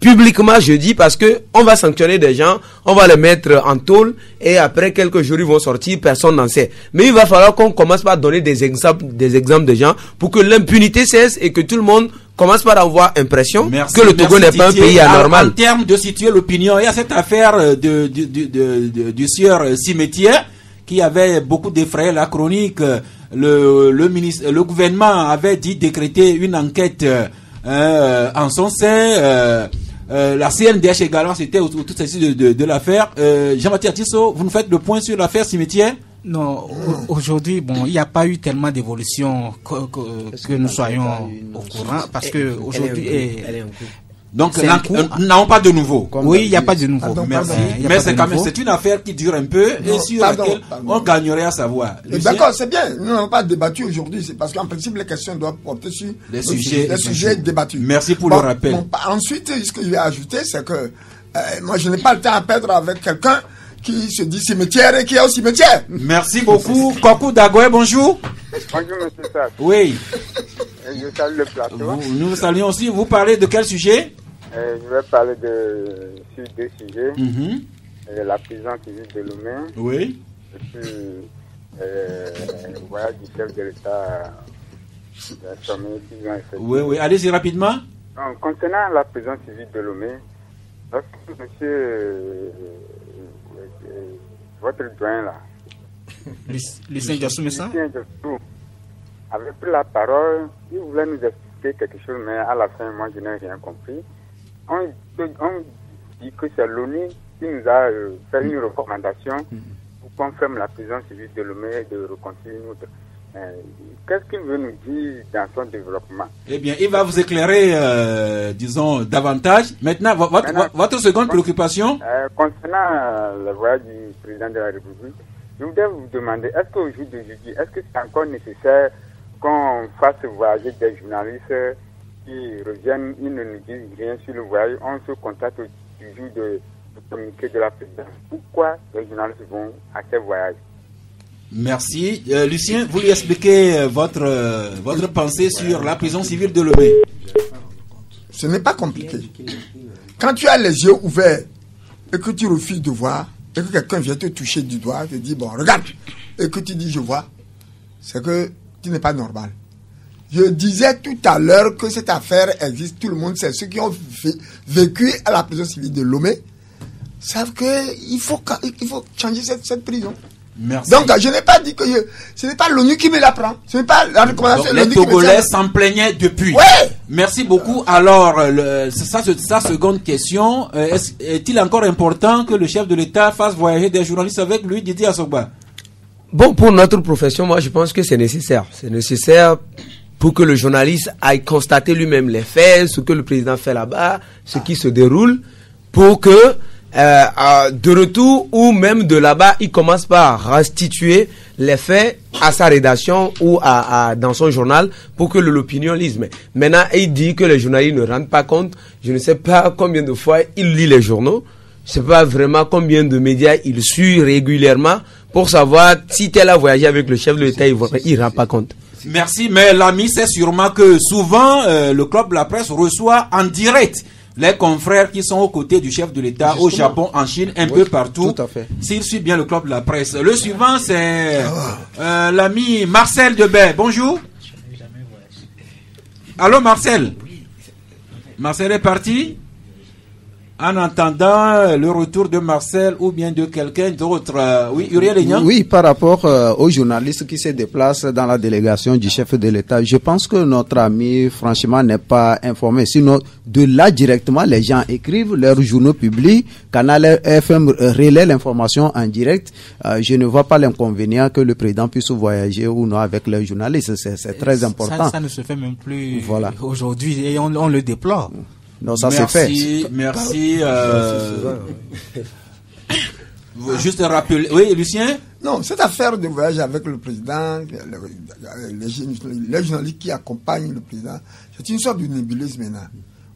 je dis, parce que on va sanctionner des gens, on va les mettre en tôle et après quelques jours ils vont sortir, personne n'en sait. Mais il va falloir qu'on commence par donner des exemples de gens pour que l'impunité cesse et que tout le monde commence par avoir impression que le Togo n'est pas un pays anormal. En termes de situer l'opinion, il y a cette affaire du sieur cimetière qui avait beaucoup défrayé la chronique. Le gouvernement avait dit décréter une enquête en son sein. La CNDH également, c'était autour de l'affaire. Jean-Baptiste Atisso, vous nous faites le point sur l'affaire cimetière? Non, aujourd'hui, il n'y a pas eu tellement d'évolution que nous soyons au courant, parce que aujourd'hui, donc nous n'avons pas de nouveau. Oui, il n'y a pas de nouveau. Merci. Mais c'est quand même, c'est une affaire qui dure un peu et sur laquelle on gagnerait à savoir. D'accord, c'est bien. Nous n'avons pas débattu aujourd'hui. C'est parce qu'en principe, les questions doivent porter sur les sujets débattus. Merci pour le rappel. Ensuite, ce que je vais ajouter, c'est que moi, je n'ai pas le temps à perdre avec quelqu'un qui se dit cimetière et qui est au cimetière. Merci beaucoup. Kokou Dagoé, bonjour. Bonjour, monsieur Sass. Oui. Je salue le plateau. Nous vous saluons aussi. Vous parlez de quel sujet? Je vais parler sur deux sujets. La prison civile de Lomé. Oui. Et puis, le voyage du chef de l'État, la sommet qu'ils ont effectué. Oui. Allez-y rapidement. Donc, concernant la prison civile de Lomé, lorsque monsieur, votre doyen là, Lucien Diassou avait pris la parole, il voulait nous expliquer quelque chose, mais à la fin, moi, je n'ai rien compris. On dit que c'est l'ONU qui nous a fait une recommandation confirme la prison civile de Lomé et de reconstruire une autre. Qu'est-ce qu'il veut nous dire dans son développement? Eh bien, il va vous éclairer, disons, davantage. Maintenant, votre seconde préoccupation? Concernant le voyage du président de la République, je voudrais vous demander, est-ce qu'au jour d'aujourd'hui, est-ce que c'est encore nécessaire qu'on fasse voyager des journalistes qui reviennent, ils ne nous disent rien sur le voyage, on se contacte toujours de communiquer de la présidence. Pourquoi les journalistes vont à ces voyages? Merci. Lucien, vous lui expliquez votre pensée sur la prison civile de Lomé. Ce n'est pas compliqué. Quand tu as les yeux ouverts et que tu refuses de voir, et que quelqu'un vient te toucher du doigt, te dit, bon, regarde, et que tu dis, je vois, c'est que tu n'es pas normal. Je disais tout à l'heure que cette affaire existe, tout le monde sait. Ceux qui ont vécu à la prison civile de Lomé savent qu'il faut changer cette prison. Merci. Donc, je n'ai pas dit que ce n'est pas l'ONU qui me l'apprend. Ce n'est pas la recommandation de l'ONU. Les Togolais s'en plaignaient depuis. Ouais. Merci beaucoup. Alors, sa seconde question, est-il encore important que le chef de l'État fasse voyager des journalistes avec lui, Didier Assogba? Bon, pour notre profession, moi, je pense que c'est nécessaire. C'est nécessaire pour que le journaliste aille constater lui-même les faits, ce que le président fait là-bas, ce qui se déroule, pour que de retour ou même de là-bas, il commence par restituer les faits à sa rédaction ou dans son journal pour que l'opinion lise. Mais maintenant, il dit que les journalistes ne rendent pas compte. Je ne sais pas combien de fois il lit les journaux. Je ne sais pas vraiment combien de médias il suit régulièrement pour savoir si tel a voyagé avec le chef de l'État, il ne rend pas compte. Merci, mais l'ami sait sûrement que souvent le club de la presse reçoit en direct les confrères qui sont aux côtés du chef de l'État au Japon, en Chine, un peu partout. Tout à fait. S'il suit bien le club de la presse. Le suivant, c'est l'ami Marcel Debay. Bonjour. Allô, Marcel. Marcel est parti. En attendant le retour de Marcel ou bien de quelqu'un d'autre. Oui, Uriel Aignan. Oui, par rapport aux journalistes qui se déplacent dans la délégation du chef de l'État, je pense que notre ami, franchement, n'est pas informé. Sinon, de là directement, les gens écrivent, leurs journaux publient, Canal FM relaie l'information en direct. Je ne vois pas l'inconvénient que le président puisse voyager ou non avec les journalistes. C'est très important. Ça ne se fait même plus voilà. Aujourd'hui et on le déplore. Non, ça c'est fait. Merci. Juste rappeler. Oui, Lucien? Non, cette affaire de voyage avec le président, les journalistes qui accompagnent le président, c'est une sorte de nébuleuse maintenant.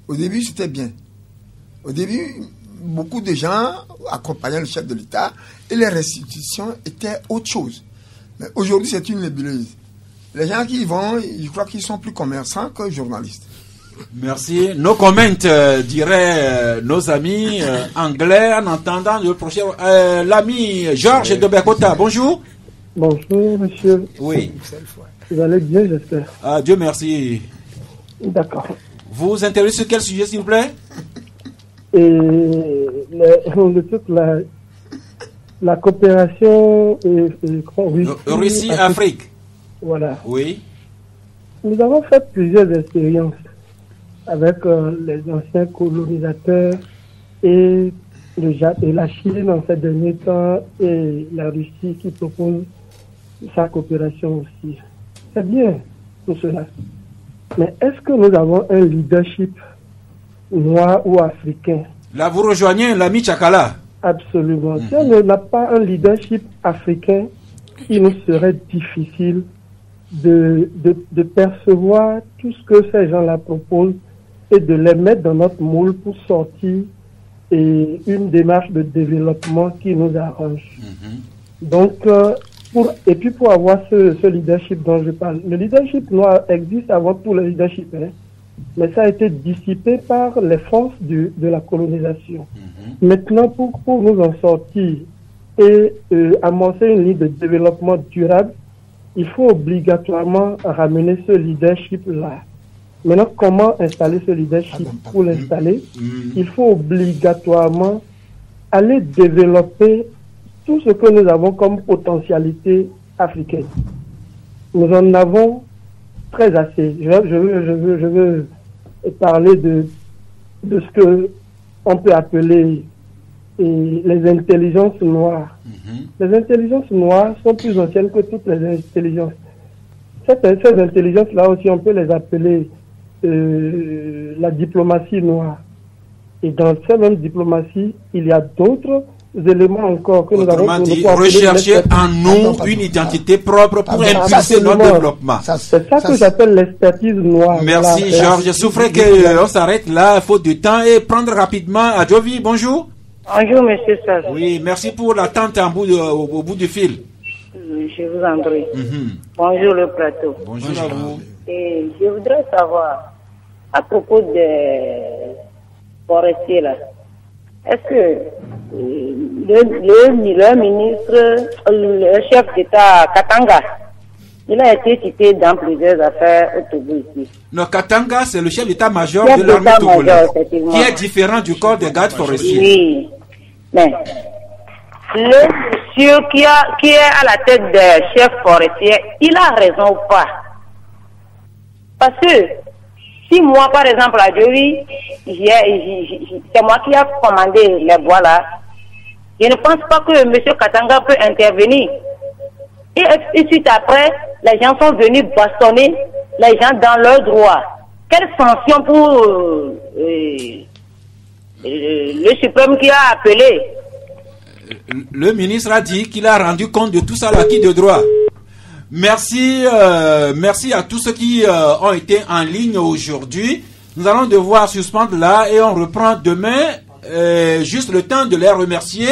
Au début, c'était bien. Au début, beaucoup de gens accompagnaient le chef de l'État et les restitutions étaient autre chose. Mais aujourd'hui, c'est une nébuleuse. Les gens qui y vont, je crois qu'ils sont plus commerçants que journalistes. Merci. No comment, diraient nos amis anglais en entendant le prochain. L'ami Georges de Bekota, bonjour. Bonjour, monsieur. Oui. Vous allez bien, j'espère. Ah, Dieu merci. D'accord. Vous vous intéressez sur quel sujet, s'il vous plaît? Le truc, la coopération Russie-Afrique. Voilà. Oui. Nous avons fait plusieurs expériences avec les anciens colonisateurs et la Chine en ces derniers temps et la Russie qui propose sa coopération aussi. C'est bien tout cela. Mais est-ce que nous avons un leadership noir ou africain? Là, vous rejoignez l'ami Tchakala. Absolument. Si on n'a pas un leadership africain, il nous serait difficile de percevoir tout ce que ces gens-là proposent et de les mettre dans notre moule pour sortir une démarche de développement qui nous arrange. Donc, pour avoir ce leadership dont je parle, le leadership noir existe avant tout le leadership, mais ça a été dissipé par les forces de la colonisation. Maintenant, pour nous en sortir et amorcer une ligne de développement durable, il faut obligatoirement ramener ce leadership-là. Maintenant, comment installer ce leadership? Pour l'installer, il faut obligatoirement aller développer tout ce que nous avons comme potentialité africaine. Nous en avons très assez. Je veux parler de ce que on peut appeler les intelligences noires. Les intelligences noires sont plus anciennes que toutes les intelligences. Ces intelligences-là aussi, on peut les appeler la diplomatie noire. Et dans cette même diplomatie, il y a d'autres éléments encore que autrement nous avons dit, rechercher en nous une identité propre pour impulser notre développement. C'est ça que j'appelle l'expertise noire. Merci voilà. Georges. Je souffrais qu'on s'arrête là, faute de temps, et prendre rapidement Adjovi. Bonjour. Bonjour monsieur Saz. Oui, merci pour l'attente au bout du fil. Je vous en prie. Bonjour le plateau. Bonjour à vous. Et je voudrais savoir, à propos des forestiers là, est-ce que le ministre, le chef d'État Katanga, il a été cité dans plusieurs affaires au Togo ici. Le Katanga, c'est le chef d'état-major de l'armée togolaise, qui est différent du corps des gardes forestiers. Oui, mais le monsieur qui est à la tête des chefs forestiers, il a raison ou pas? Parce que si moi, par exemple, à Djovi, c'est moi qui a commandé les bois là, je ne pense pas que M. Katanga peut intervenir. Et suite après, les gens sont venus bastonner les gens dans leurs droits. Quelle sanction pour le suprême qui a appelé? Le ministre a dit qu'il a rendu compte de tout ça, l'acquis de droit. Merci, merci à tous ceux qui ont été en ligne aujourd'hui. Nous allons devoir suspendre là et on reprend demain. Juste le temps de les remercier.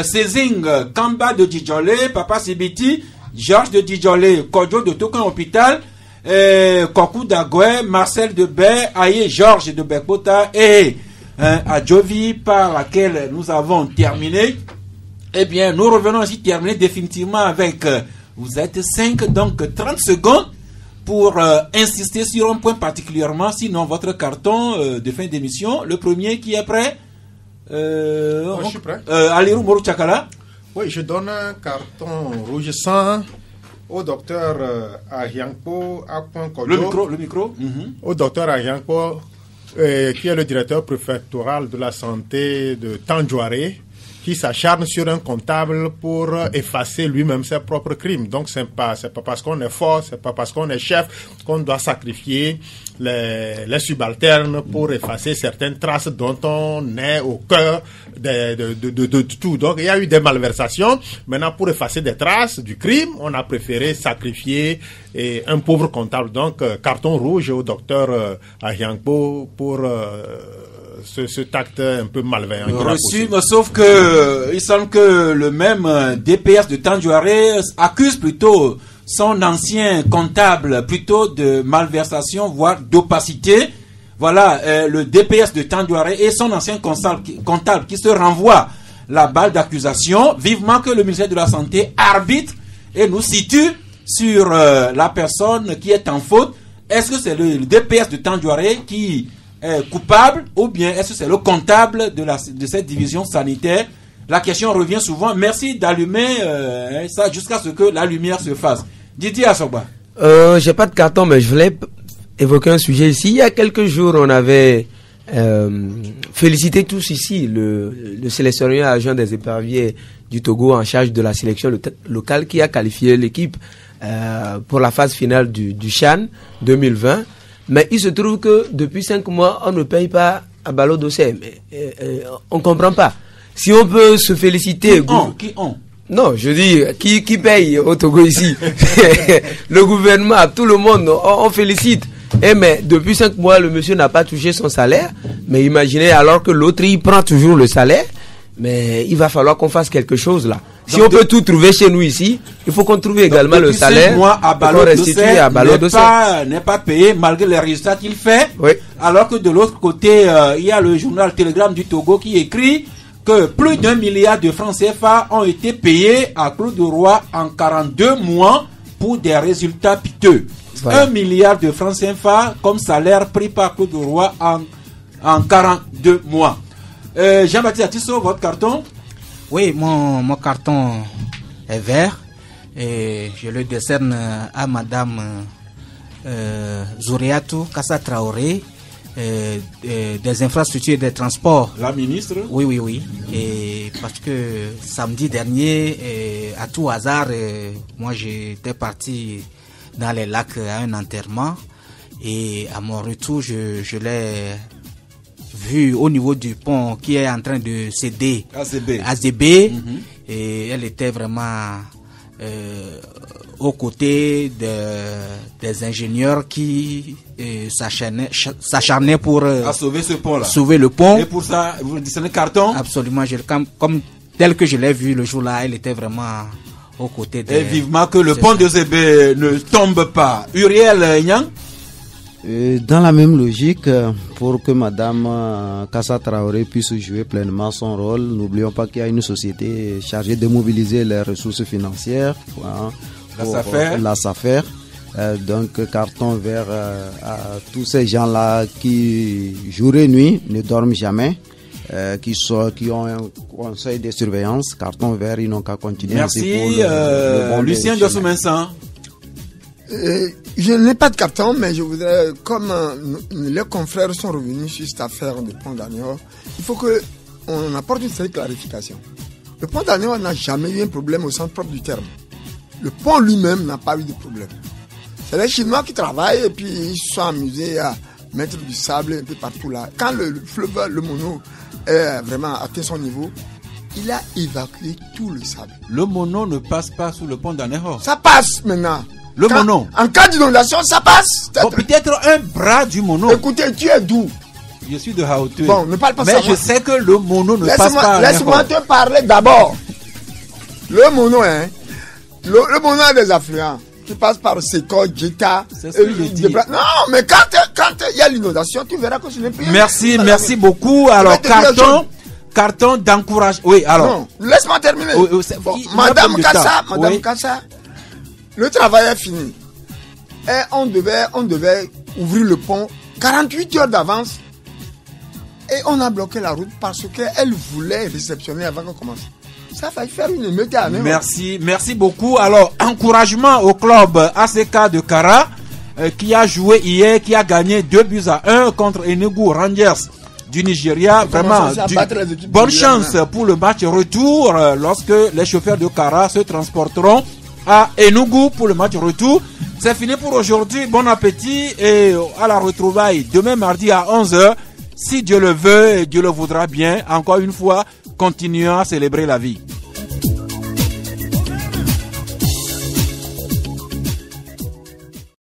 Cézing Kamba de Djidjolé, Papa Sibiti, Georges de Djidjolé, Kodjo de Tokan Hôpital, Kokou Dagwe, Marcel de Bay, Aye Georges de Bekbota et Adjovi par laquelle nous avons terminé. Eh bien, nous revenons ici terminer définitivement avec vous êtes 5, donc 30 secondes pour insister sur un point particulièrement, sinon votre carton de fin d'émission. Le premier qui est prêt? Je suis prêt. Alirou Mourou Tchakala. Oui, je donne un carton rouge 100 au docteur Ahiangpo Akpan Kodjo. Le micro. Au docteur Ahiangpo, qui est le directeur préfectoral de la santé de Tandjouaré, qui s'acharne sur un comptable pour effacer lui-même ses propres crimes. Donc c'est pas parce qu'on est fort, c'est pas parce qu'on est chef qu'on doit sacrifier les subalternes pour effacer certaines traces dont on est au cœur de tout. Donc il y a eu des malversations. Maintenant, pour effacer des traces du crime, on a préféré sacrifier un pauvre comptable. Donc carton rouge au docteur Ahiangpo pour cet acte un peu malveillant. Reçu, sauf que il semble que le même DPS de Tandjouaré accuse plutôt son ancien comptable plutôt de malversation, voire d'opacité. Voilà, le DPS de Tandjouaré et son ancien comptable qui se renvoie la balle d'accusation. Vivement que le ministère de la Santé arbitre et nous situe sur la personne qui est en faute. Est-ce que c'est le DPS de Tandjouaré qui est coupable ou bien est-ce que c'est le comptable de cette division sanitaire? La question revient souvent. Merci d'allumer ça jusqu'à ce que la lumière se fasse. Didier Assoba. J'ai pas de carton, mais je voulais évoquer un sujet ici. Il y a quelques jours, on avait félicité tous ici le sélectionneur agent des éperviers du Togo en charge de la sélection locale qui a qualifié l'équipe pour la phase finale du CHAN 2020. Mais il se trouve que depuis 5 mois, on ne paye pas à Ballot d'Ossé. On ne comprend pas. Si on peut se féliciter... Qui on? Non, je dis, qui paye au Togo ici? Le gouvernement, tout le monde, on félicite. Mais depuis 5 mois, le monsieur n'a pas touché son salaire. Mais imaginez, alors que l'autre, il prend toujours le salaire. Mais il va falloir qu'on fasse quelque chose là. Si donc on peut tout trouver chez nous ici, il faut qu'on trouve également le salaire. Moi, à Ballot n'est pas payé malgré les résultats qu'il fait. Oui. Alors que de l'autre côté, il y a le journal Télégramme du Togo qui écrit que plus d'1 milliard de francs CFA ont été payés à Claude Roy en 42 mois pour des résultats piteux. Voilà. 1 milliard de francs CFA comme salaire pris par Claude Roy en 42 mois. Jean-Baptiste Atisso, votre carton? Oui, mon carton est vert et je le décerne à Madame Zouriatou Kassa Traoré, des infrastructures et des transports. La ministre? Oui. Et parce que samedi dernier, à tout hasard, moi j'étais parti dans les lacs à un enterrement et à mon retour, je l'ai vu au niveau du pont qui est en train de céder. AZB. Et elle était vraiment aux côtés des ingénieurs qui s'acharnaient pour sauver ce pont-là. Sauver le pont. Et pour ça, vous dites c'est un carton? Absolument. Comme tel que je l'ai vu le jour-là, elle était vraiment aux côtés des... Et vivement que le pont de Zébé ne tombe pas. Uriel Nyang? Dans la même logique, pour que Madame Kassa Traoré puisse jouer pleinement son rôle, n'oublions pas qu'il y a une société chargée de mobiliser les ressources financières, la SAFER. Donc carton vert à tous ces gens-là qui jour et nuit ne dorment jamais, qui ont un conseil de surveillance, carton vert, ils n'ont qu'à continuer. Merci Lucien Dossou-Mensah. Je n'ai pas de carton, mais je voudrais, comme les confrères sont revenus sur cette affaire de pont d'Anior, il faut qu'on apporte une certaine clarification. Le pont d'Anior n'a jamais eu un problème au sens propre du terme. Le pont lui-même n'a pas eu de problème. C'est les Chinois qui travaillent et puis ils se sont amusés à mettre du sable un peu partout là. Quand le fleuve, le Mono, est vraiment atteint son niveau, il a évacué tout le sable. Le Mono ne passe pas sous le pont d'Anior. Ça passe maintenant. Mono. En cas d'inondation, ça passe. Peut-être un bras du Mono. Écoutez, tu es d'où? Je suis de Hauteux. Bon, ne parle pas mais je sais que le Mono ne passe pas. Laisse-moi te parler d'abord. Le Mono, le Mono a des affluents qui passent par Seko, Djeta. C'est ce que je dis. Non, mais quand il y a l'inondation, tu verras que ce n'est plus. Merci beaucoup. Alors, carton d'encouragement. Oui, alors. Non, laisse-moi terminer. Madame Kassa, le travail est fini. Et on devait ouvrir le pont 48 heures d'avance. Et on a bloqué la route parce qu'elle voulait réceptionner avant qu'on commence. Ça va faire une émeute à nous. Merci beaucoup. Alors, encouragement au club ACK de Kara qui a joué hier, qui a gagné 2-1 contre Enugu Rangers du Nigeria. Vraiment, bonne chance pour le match retour lorsque les chauffeurs de Kara se transporteront à Enugu pour le match retour. C'est fini pour aujourd'hui. Bon appétit et à la retrouvaille demain mardi à 11h. Si Dieu le veut et Dieu le voudra bien, encore une fois, continuons à célébrer la vie.